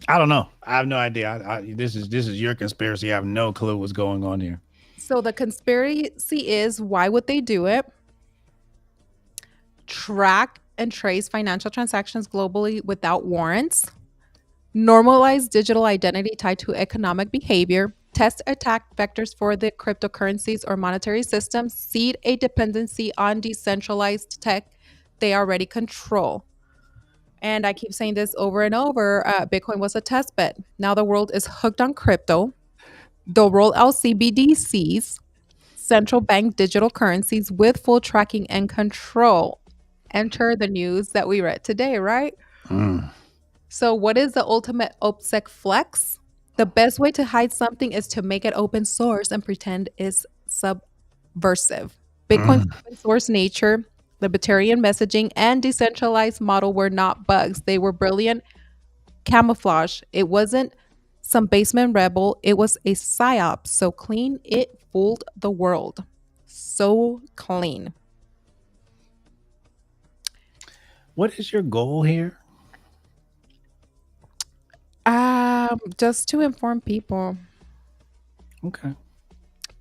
I don't know. I have no idea. This is your conspiracy. I have no clue what's going on here. So the conspiracy is, why would they do it? Track and trace financial transactions globally without warrants. Normalize digital identity tied to economic behavior. Test attack vectors for the cryptocurrencies or monetary systems. Seed a dependency on decentralized tech they already control. And I keep saying this over and over, Bitcoin was a test bed. Now the world is hooked on crypto. They'll roll out CBDCs, central bank digital currencies with full tracking and control. Enter the news that we read today, right? Mm. So, what is the ultimate OPSEC flex? The best way to hide something is to make it open source and pretend it's subversive. Bitcoin's Mm. open source nature, libertarian messaging, and decentralized model were not bugs. They were brilliant camouflage. It wasn't some basement rebel, it was a psyop. So clean, it fooled the world. So clean. What is your goal here? Just to inform people. Okay.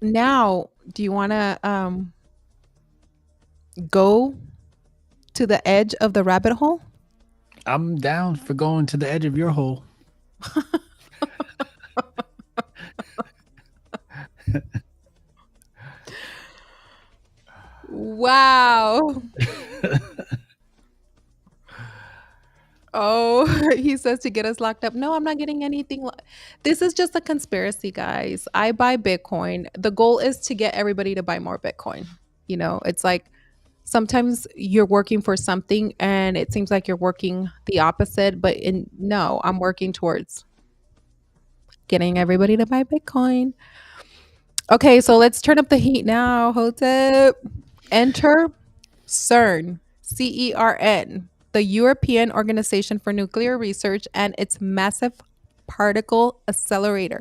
Now, do you want to go to the edge of the rabbit hole? I'm down for going to the edge of your hole. Wow. Oh, he says to get us locked up. No, I'm not getting anything. This is just a conspiracy, guys. I buy Bitcoin. The goal is to get everybody to buy more Bitcoin. It's like sometimes you're working for something and it seems like you're working the opposite, but no, I'm working towards getting everybody to buy Bitcoin. Okay, so let's turn up the heat now, Hotep. Enter CERN, CERN, the European Organization for Nuclear Research, and its massive particle accelerator,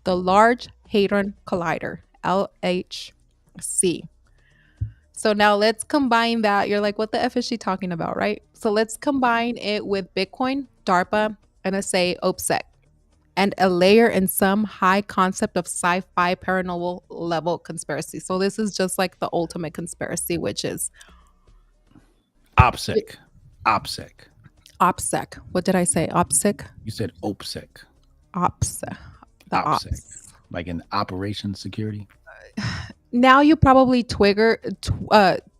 the Large Hadron Collider, LHC. So now let's combine that. You're like, what the F is she talking about, right? So let's combine it with Bitcoin, DARPA, NSA, OPSEC, and a layer in some high concept of sci-fi paranormal level conspiracy. So this is just like the ultimate conspiracy, which is OPSEC. OPSEC. OPSEC. What did I say? OPSEC? You said OPSEC. OPSEC. The OPSEC. ops. Like in Operation Security. Now you probably Triggered.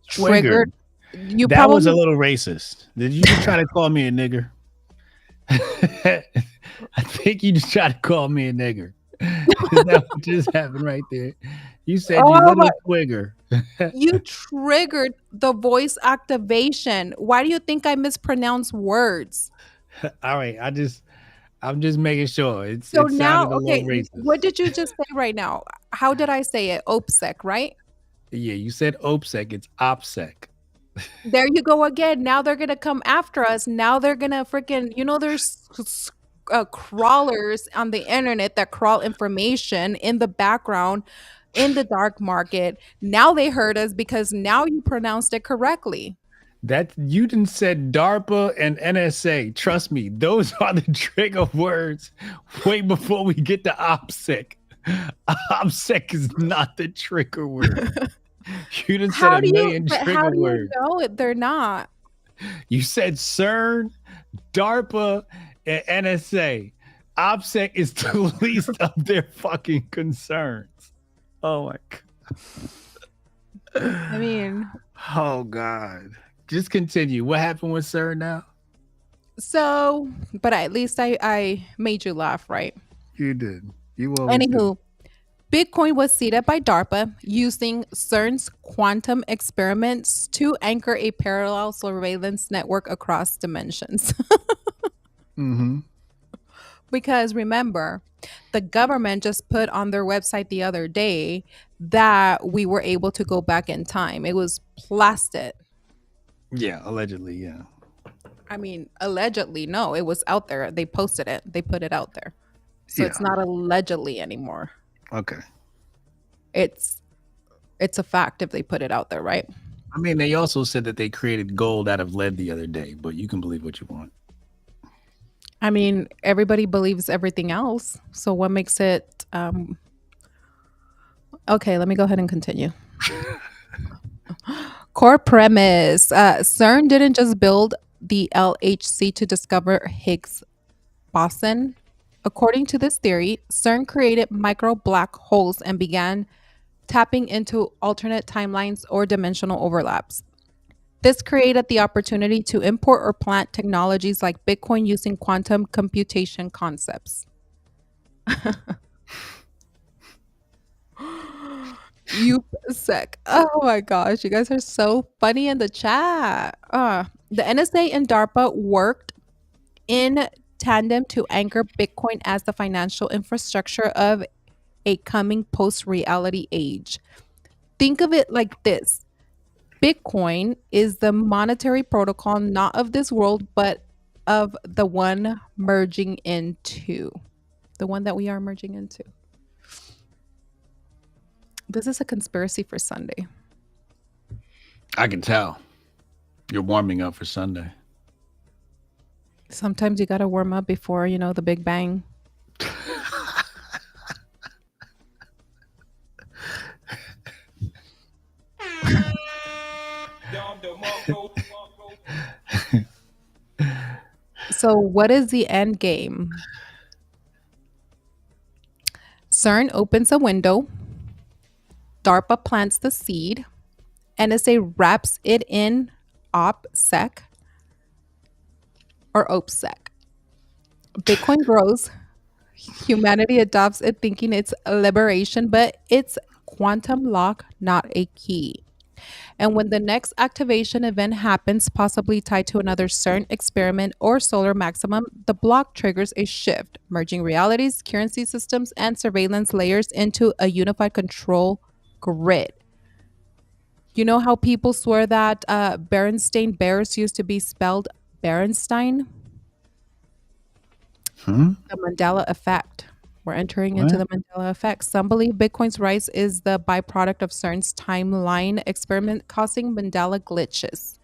triggered. You That was a probably little racist. Did you just try to call me a nigger? I think you just tried to call me a nigger. Is that what just happened right there? You said you oh my, little twigger. you triggered the voice activation. Why do you think I mispronounce words? All right, I'm just making sure. So It now, sounded a little okay, what racist. did you just say right now? How did I say it? OPSEC, right? Yeah, you said OPSEC. It's OPSEC. There you go again. Now they're gonna come after us. Now they're gonna freaking, there's crawlers on the internet that crawl information in the background in the dark market. Now they heard us because now you pronounced it correctly. That you didn't said DARPA and NSA. Trust me, those are the trigger words way before we get to OPSEC. OPSEC is not the trigger word. You done said How a do you? million But how trigger do you words. know it? They're not. You said CERN, DARPA, and NSA. OPSEC is the least of their fucking concerns. Oh my I god. mean, Oh god. Just continue. What happened with CERN now? so, but at least I made you laugh, right? You did. You always do. Anywho, Bitcoin was seeded by DARPA using CERN's quantum experiments to anchor a parallel surveillance network across dimensions. Mm-hmm. Because remember, the government just put on their website the other day that we were able to go back in time. It was blasted. Yeah, allegedly, yeah. I mean, allegedly, no, it was out there. They posted it, they put it out there. So Yeah. it's not allegedly anymore. Okay. It's it's a fact if they put it out there, right? I mean, they also said that they created gold out of lead the other day, but you can believe what you want. I mean, everybody believes everything else. So what makes it okay, let me go ahead and continue. Core premise. CERN didn't just build the LHC to discover Higgs boson. According to this theory, CERN created micro black holes and began tapping into alternate timelines or dimensional overlaps. This created the opportunity to import or plant technologies like Bitcoin using quantum computation concepts. You sick. Oh my gosh, you guys are so funny in the chat. The NSA and DARPA worked. in tandem to anchor Bitcoin as the financial infrastructure of a coming post reality age. Think of it like this: Bitcoin is the monetary protocol not of this world, but of the one merging into, the one that we are merging into. This is a conspiracy for Sunday. I can tell you're warming up for Sunday. Sometimes you got to warm up before, the Big Bang. So, what is the end game? CERN opens a window, DARPA plants the seed, NSA wraps it in OPSEC or OPSEC. Bitcoin grows, humanity adopts it thinking it's a liberation, but it's quantum lock, not a key. And when the next activation event happens, possibly tied to another CERN experiment or solar maximum, the block triggers a shift, merging realities, currency systems, and surveillance layers into a unified control grid. You know how people swear that Berenstain Bears used to be spelled Berenstein? Hmm? The Mandela effect. We're entering into What? the Mandela effect. Some believe Bitcoin's rise is the byproduct of CERN's timeline experiment causing Mandela glitches,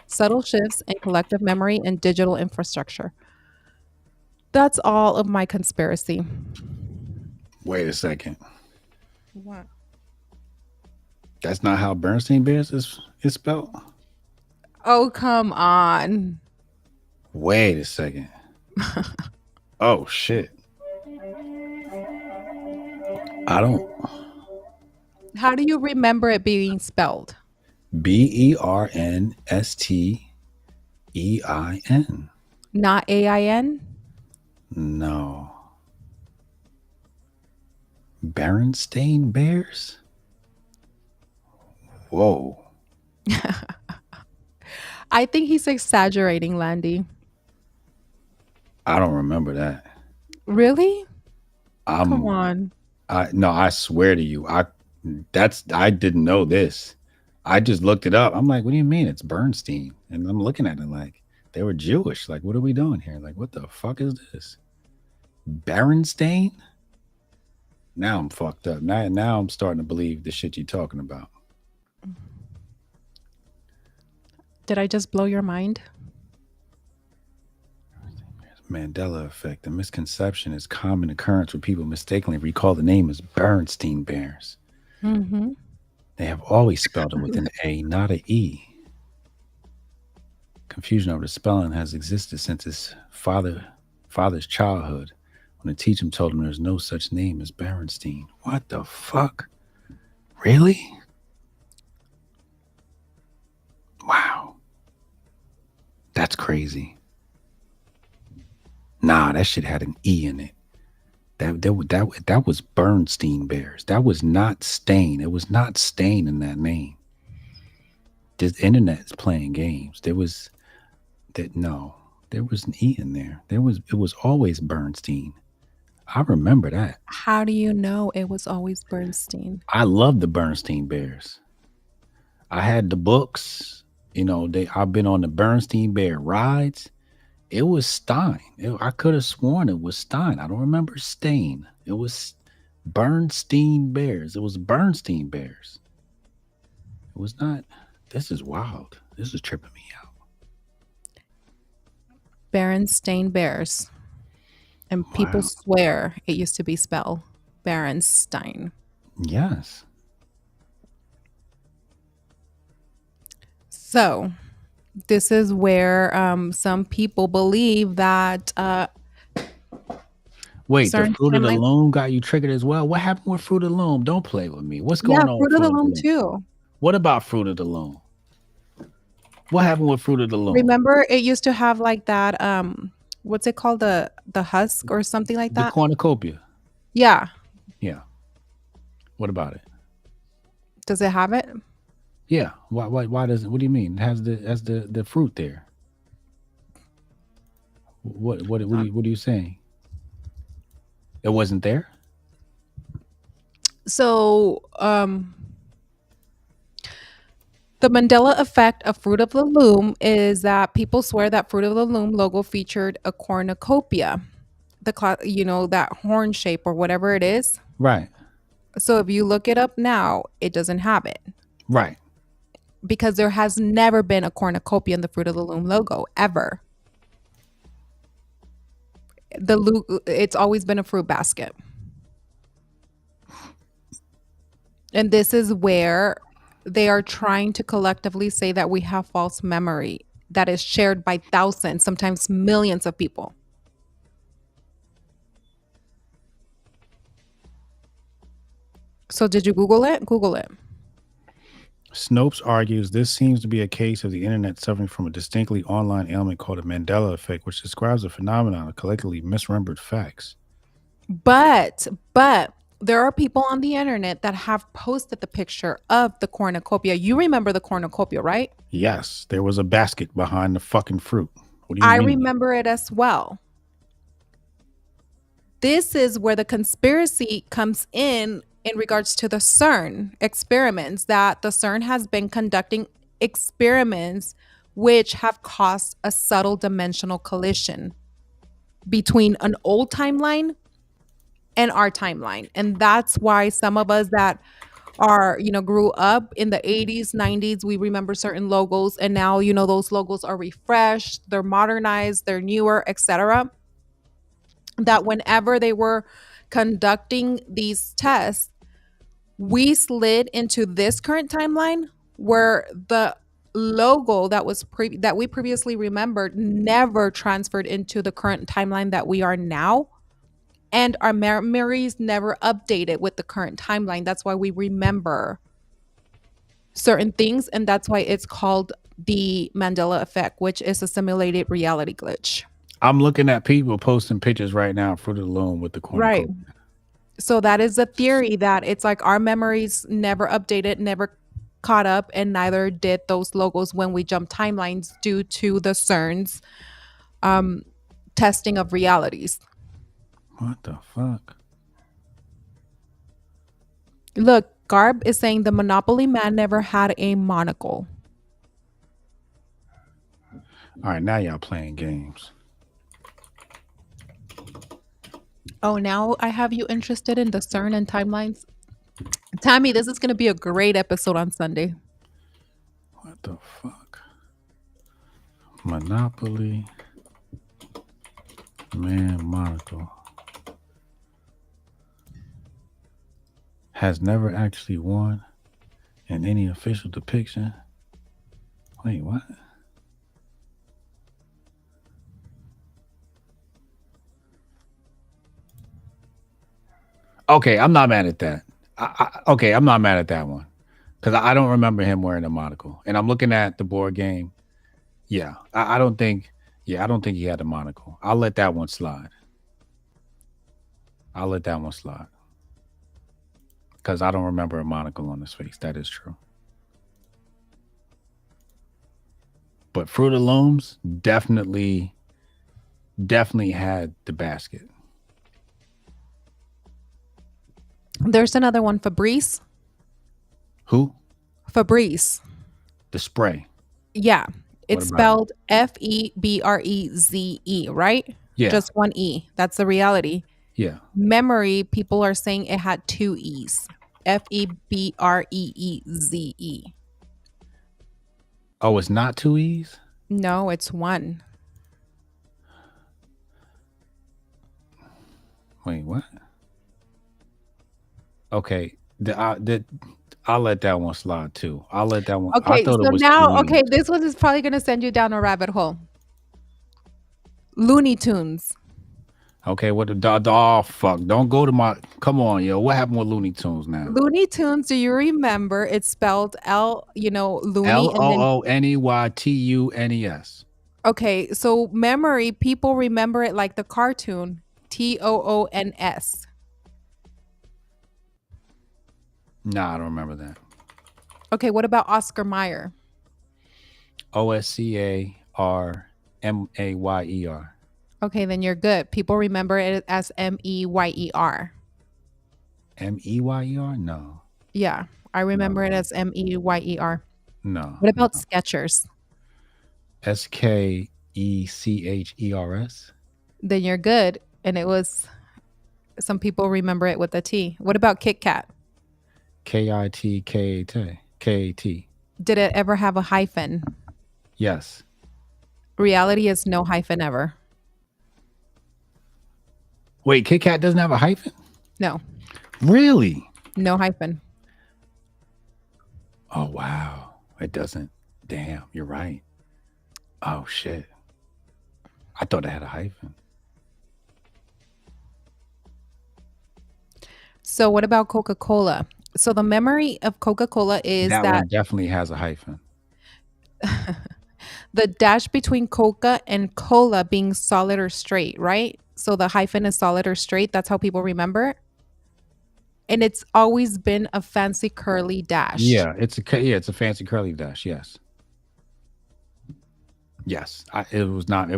subtle shifts in collective memory and digital infrastructure. That's all of my conspiracy. Wait a second. What? That's not how Bernstein Bears is spelled. Oh, come on. Wait a second. Oh shit. I don't. How do you remember it being spelled? Bernstein. Not AIN? No. Berenstain Bears? Whoa. I think he's exaggerating, Landy. I don't remember that. Really? Come I'm on. I no, I swear to you. I didn't know this. I just looked it up. I'm like, what do you mean it's Bernstein? And I'm looking at it like they were Jewish. Like, what are we doing here? Like, what the fuck is this? Berenstain? Now I'm fucked up. Now I'm starting to believe the shit you're talking about. Did I just blow your mind? Mandela effect. The misconception is common occurrence where people mistakenly recall the name as Bernstein Bears. Hmm. They have always spelled it with an A, not a E. Confusion over the spelling has existed since his father's childhood, when a teacher told him there's no such name as Berenstein. What the fuck? Really? Wow. That's crazy. Nah, that shit had an E in it. That was Bernstein Bears. That was not Stain. It was not Stain in that name. The internet is playing games. There was an E in there. It was always Bernstein. I remember that. How do you know it was always Bernstein? I love the Bernstein Bears. I had the books. I've been on the Bernstein Bear rides. It was Stein. I could have sworn it was Stein. I don't remember Stain. It was Bernstein Bears. It was Bernstein Bears. It was not. This is wild. This is tripping me out. Berenstain Bears. And people Wow. swear it used to be spelled Berenstein. Yes. So, this is where some people believe that Wait, the certain Fruit of the timeline. Loom got you triggered as well? What happened with Fruit of the Loom? Don't play with me. What's Yeah, going on with Fruit of Fruit the of the Loom Loom? too. What about Fruit of the Loom? What happened with Fruit of the Loom? Remember, it used to have like that. What's it called? The husk or something like The that. cornucopia. Yeah. Yeah. What about it? Does it have it? Yeah. Why does it? What do you mean? It has the fruit there. What are you saying? It wasn't there. So, the Mandela effect of Fruit of the Loom is that people swear that Fruit of the Loom logo featured a cornucopia, that horn shape or whatever it is. Right. So if you look it up now, it doesn't have it Right. because there has never been a cornucopia in the Fruit of the Loom logo ever. It's always been a fruit basket. And this is where they are trying to collectively say that we have false memory that is shared by thousands, sometimes millions of people. So did you Google it? Google it. Snopes argues this seems to be a case of the internet suffering from a distinctly online ailment called the Mandela effect, which describes a phenomenon of collectively misremembered facts. But there are people on the internet that have posted the picture of the cornucopia. You remember the cornucopia, right? Yes, there was a basket behind the fucking fruit. What do you I mean? remember it as well. This is where the conspiracy comes in regards to the CERN experiments, that the CERN has been conducting experiments which have caused a subtle dimensional collision between an old timeline and our timeline. And that's why some of us that grew up in the 80s, 90s, we remember certain logos, and now, those logos are refreshed, they're modernized, they're newer, etc. That whenever they were conducting these tests, we slid into this current timeline where the logo that we previously remembered never transferred into the current timeline that we are now, and our memories never updated with the current timeline. That's why we remember certain things, and that's why it's called the Mandela effect, which is a simulated reality glitch. I'm looking at people posting pictures right now for the loan with the Right. cornucopia. So that is a theory that it's like our memories never updated, never caught up, and neither did those logos when we jump timelines due to the CERN's um, testing of realities. What the fuck? Look, Garb is saying the Monopoly man never had a monocle. All right, now y'all playing games. Oh, now I have you interested in the CERN and timelines. Tammy, this is going to be a great episode on Sunday. What the fuck? Monopoly man monocle has never actually won in any official depiction. Wait, what? Okay, I'm not mad at that. Okay, I'm not mad at that one because I don't remember him wearing a monocle. And I'm looking at the board game. Yeah, I don't think. Yeah, I don't think he had a monocle. I'll let that one slide. I'll let that one slide because I don't remember a monocle on his face. That is true. But Fruit of Looms definitely had the basket. There's another one, Fabrice. Who? Fabrice. The spray. Yeah. What It's about it? spelled Febreze, right? Yeah, Just one E. That's the reality. yeah. Memory, people are saying it had two E's. Febreeze. Oh, it's not two E's. No, it's one. Wait, what? Okay, I'll let that one slide too. I'll let that one. I Okay, thought it so was two now, E's. okay, this one is probably going to send you down a rabbit hole. Looney Tunes. Okay, what the oh fuck? Don't go to my. Come on, yo. What happened with Looney Tunes now? Looney Tunes, do you remember? It's spelled L Looney, and then O O N E Y T U N E S. okay, so memory, people remember it like the cartoon Toons. Nah, I don't remember that. Okay, what about Oscar Mayer? OSCARMAYER. Okay, then you're good. People remember it as Meyer. Meyer? No, Yeah, I remember no, it as Meyer. no, What about no. Skechers? Skechers. Then you're good. And it was some people remember it with a T. What about Kit Kat? Kitkat. Did it ever have a hyphen? Yes. Reality is no hyphen ever. Wait, Kit Kat doesn't have a hyphen? No, Really? no hyphen. Oh wow. It doesn't. Damn, you're right. Oh shit. I thought it had a hyphen. So what about Coca-Cola? So the memory of Coca-Cola is That that one definitely has a hyphen. the dash between Coca and Cola being solid or straight, right? So the hyphen is solid or straight. That's how people remember it. And it's always been a fancy curly dash. Yeah, it's a fancy curly dash. Yes. Yes. It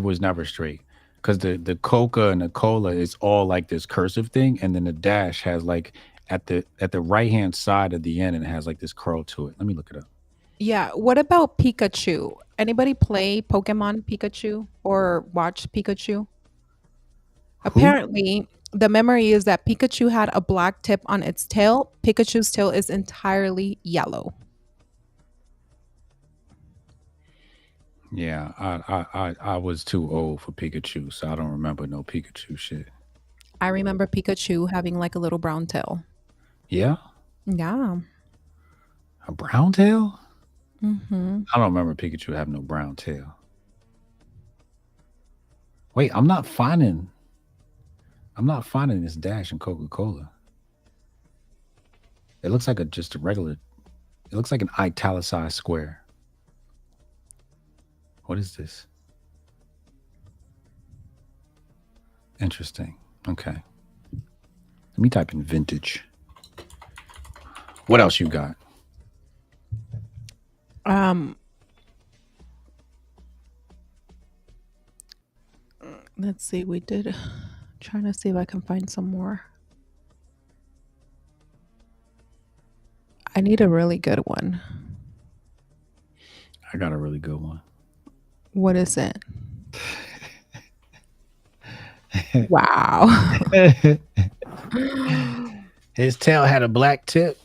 was never straight. Because the Coca and the cola is all like this cursive thing, and then the dash has like at the right hand side of the end, and it has like this curl to it. Let me look it up. Yeah. What about Pikachu? Anybody play Pokemon Pikachu or watch Pikachu? Who? Apparently, the memory is that Pikachu had a black tip on its tail. Pikachu's tail is entirely yellow. Yeah, I was too old for Pikachu, so I don't remember no Pikachu shit. I remember Pikachu having like a little brown tail. Yeah, Yeah. a brown tail. Hmm. I don't remember Pikachu having no brown tail. Wait, I'm not finding this dash in Coca Cola. It looks like a just a regular. It looks like an italicized square. What is this? Interesting. Okay, let me type in vintage. What else you got? Um, let's see. We did trying to see if I can find some more. I need a really good one. I got a really good one. What is it? Wow. His tail had a black tip.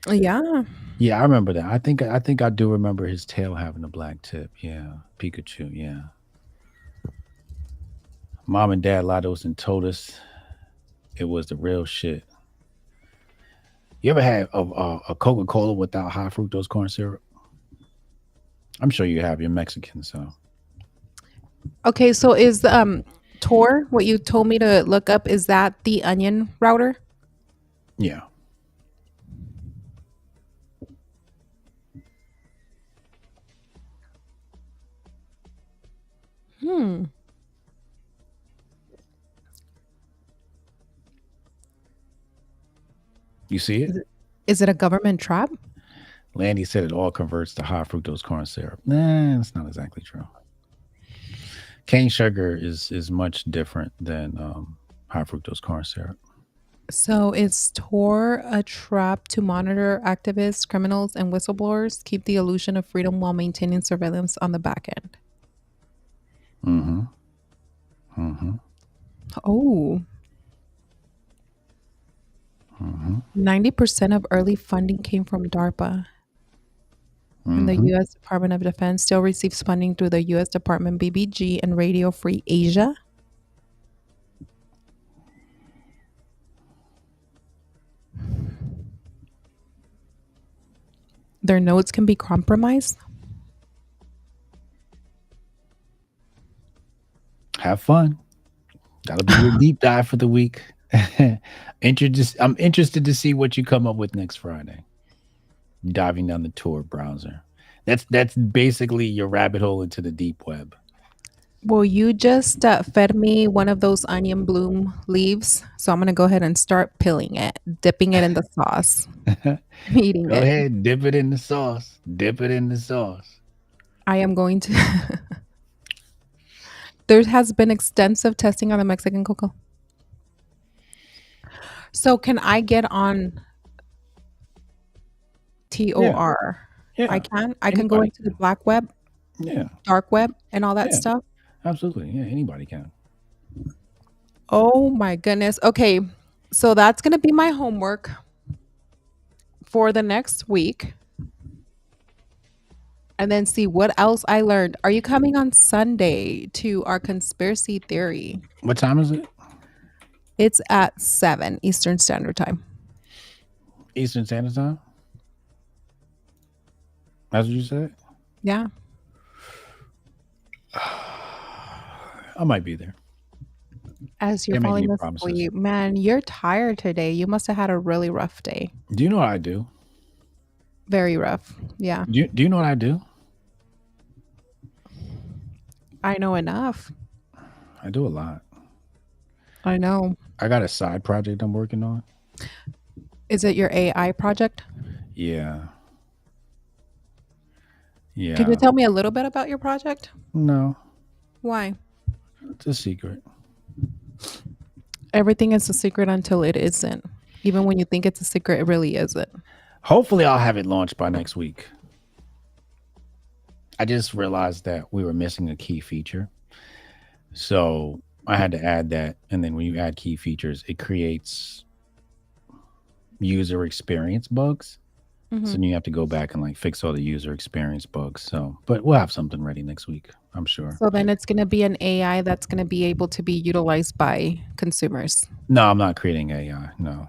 Yeah. Yeah, I remember that. I think I do remember his tail having a black tip. Yeah, Pikachu. Yeah, mom and dad lied to us and told us it was the real shit. You ever had a Coca Cola without high fructose corn syrup? I'm sure you have. You're Mexican, so Okay, so is Tor what you told me to look up, is that the onion router? yeah. Hmm. You see it? Is it a government trap? Landy said it all converts to high fructose corn syrup. Nah, that's not exactly true. Cane sugar is much different than high fructose corn syrup. So is Tor a trap to monitor activists, criminals, and whistleblowers, keep the illusion of freedom while maintaining surveillance on the back end? Mm-hmm. Mm-hmm. Oh, Mm-hmm. 90% of early funding came from DARPA. And the Mm-hmm. US Department of Defense still receives funding through the US Department BBG and Radio Free Asia. Their nodes can be compromised. Have fun. That'll be your deep dive for the week. I'm interested to see what you come up with next Friday. Diving down the Tor browser. That's basically your rabbit hole into the deep web. Well, you just fed me one of those onion bloom leaves. So I'm going to go ahead and start peeling it, dipping it in the sauce, eating Go it. ahead, dip it in the sauce. Dip it in the sauce. I am going to There has been extensive testing on the Mexican cocoa. So can I get on Yeah, TOR? I yeah. can? I can go Anybody into the can. black web, Yeah, dark web, and all that yeah. stuff? Absolutely. Yeah, anybody can. Oh my goodness. Okay. So that's gonna be my homework for the next week, and then see what else I learned. Are you coming on Sunday to our conspiracy theory? What time is it? It's at 7 Eastern Standard Time. Eastern Standard Time. That's what you said. Yeah. I might be there. As you're Can't make any falling promises. asleep. Man, you're tired today. You must have had a really rough day. Do you know what I do? Very rough. Yeah. Do you know what I do? I know enough. I do a lot. I know. I got a side project I'm working on. Is it your AI project? Yeah. Can you Yeah. tell me a little bit about your project? No, Why? it's a secret. Everything is a secret until it isn't. Even when you think it's a secret, it really isn't. Hopefully, I'll have it launched by next week. I just realized that we were missing a key feature. So I had to add that. And then when you add key features, it creates user experience bugs. So Mhm. then you have to go back and like fix all the user experience bugs. So, but we'll have something ready next week, I'm sure. So then it's going to be an AI that's going to be able to be utilized by consumers. No, I'm not creating AI. No,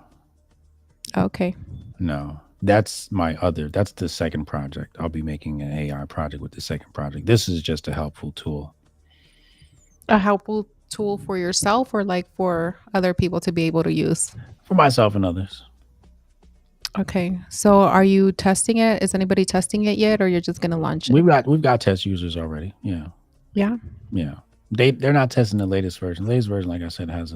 Okay. no. That's the second project. I'll be making an AI project with the second project. This is just a helpful tool A helpful tool for yourself or like for other people to be able to use. for myself and others. Okay. So are you testing it? Is anybody testing it yet or you're just going to launch it? We've got test users already. Yeah. Yeah. Yeah. They're not testing the latest version. The latest version, like I said, has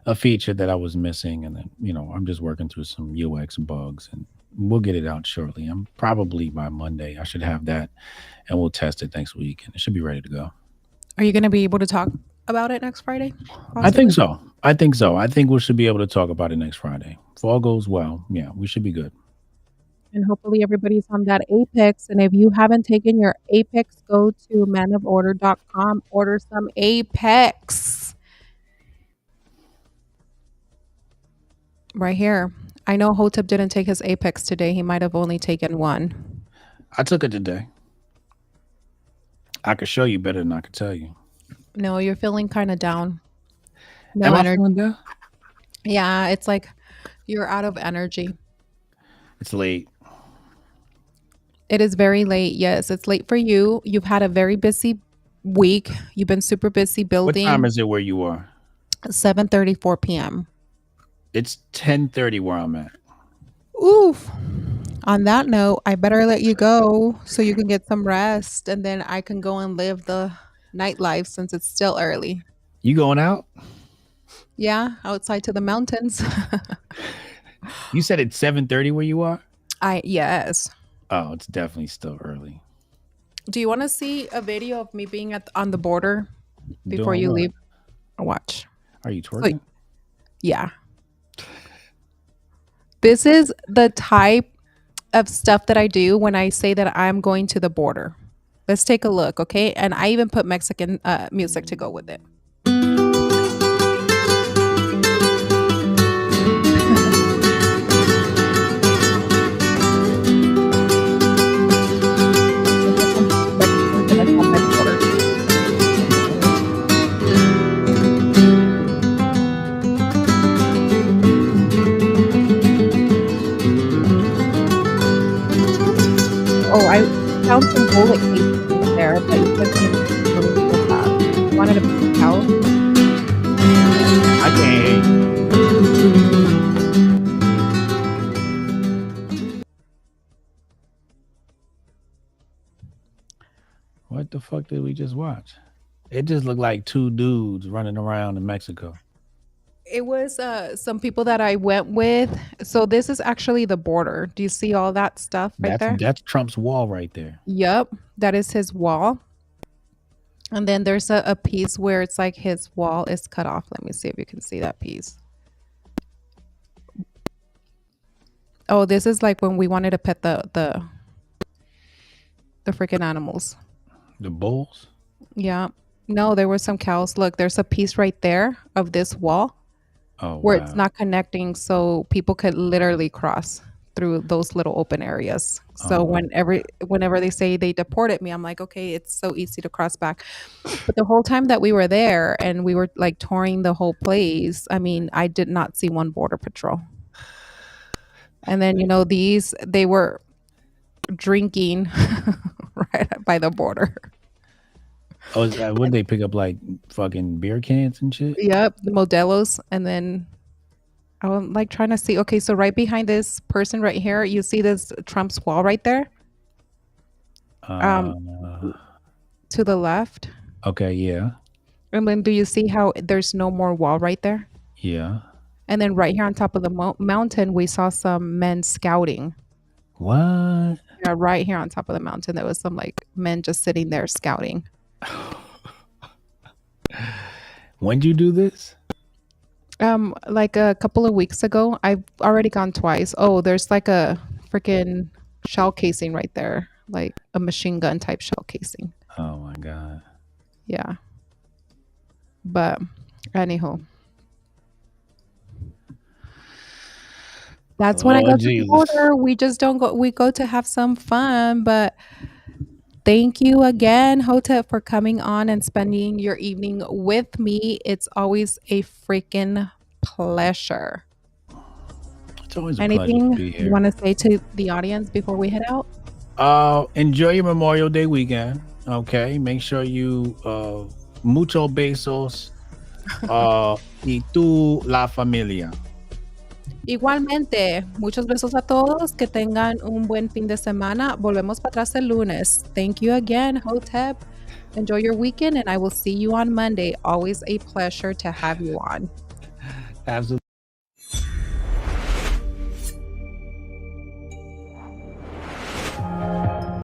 a feature that I was missing, and then I'm just working through some UX bugs, and we'll get it out shortly. I'm probably by Monday. I should have that, and we'll test it next week, and it should be ready to go. Are you going to be able to talk about it next Friday? I think Possibly. so. I think so. I think we should be able to talk about it next Friday. If all goes well, yeah, we should be good. And hopefully everybody's on that Apex. And if you haven't taken your Apex, go to manoforder.com, order some Apex right here. I know Hotep didn't take his Apex today. He might have only taken one. I took it today. I could show you better than I could tell you. No, you're feeling kind of down. No Am I energy. feeling good? Yeah, it's like you're out of energy. It's late. It is very late. Yes, it's late for you. You've had a very busy week. You've been super busy What time building. is it where you are? 7:34 p.m. It's 10:30 where I'm at. Oof. On that note, I better let you go so you can get some rest and then I can go and live the nightlife since it's still early. You going out? Yeah, outside to the mountains. You said it's 7:30 where you are? Yes. Oh, it's definitely still early. Do you want to see a video of me being on the border before Doing you what? leave? Watch. Are you So, twerking? yeah. This is the type of stuff that I do when I say that I'm going to the border. Let's take a look, okay? And I even put Mexican music to go with it. There's just some Mexicans gonna come by the border. Oh, I found some bullet casings there, but you guys want to really feel that. Wanted to peek out. I can't hear you. What the fuck did we just watch? It just looked like two dudes running around in Mexico. It was some people that I went with. So this is actually the border. Do you see all that stuff right That's there? that's Trump's wall right there. Yep, that is his wall. And then there's a piece where it's like his wall is cut off. Let me see if you can see that piece. Oh, this is like when we wanted to pet the freaking animals. The bulls. Yeah. No, there were some cows. Look, there's a piece right there of this wall Oh where it's wow. not connecting, so people could literally cross through those little open areas. So Oh my. whenever they say they deported me, I'm like, okay, it's so easy to cross back. But the whole time that we were there and we were like touring the whole place, I mean, I did not see one border patrol. And then, these they were drinking right by the border. Oh, would they pick up like fucking beer cans and shit? Yep, the Modelos. And then I was like trying to see. Okay, so right behind this person right here, you see this Trump's wall right there. Uh, Um, to the left. okay, yeah, And then do you see how there's no more wall right there? yeah. And then right here on top of the mountain, we saw some men scouting. What? Yeah, right here on top of the mountain, there was some like men just sitting there scouting. When'd you do this? Like a couple of weeks ago, I've already gone twice. Oh, there's like a freaking shell casing right there, like a machine gun type shell casing. Oh my god. Yeah. But anyhow, that's when I Oh go to the Jesus. border. We just don't go. We go to have some fun. But thank you again, Hotep, for coming on and spending your evening with me. It's always a freaking pleasure. It's always a pleasure to Anything be you here. want to say to the audience before we head out? Enjoy your Memorial Day weekend. Okay, make sure you mucho besos y tu la familia. Igualmente, muchos besos a todos. Que tengan un buen fin de semana. Volvemos para atrás el lunes. Thank you again, Hotep. Enjoy your weekend, and I will see you on Monday. Always a pleasure to have you on. Absolutely.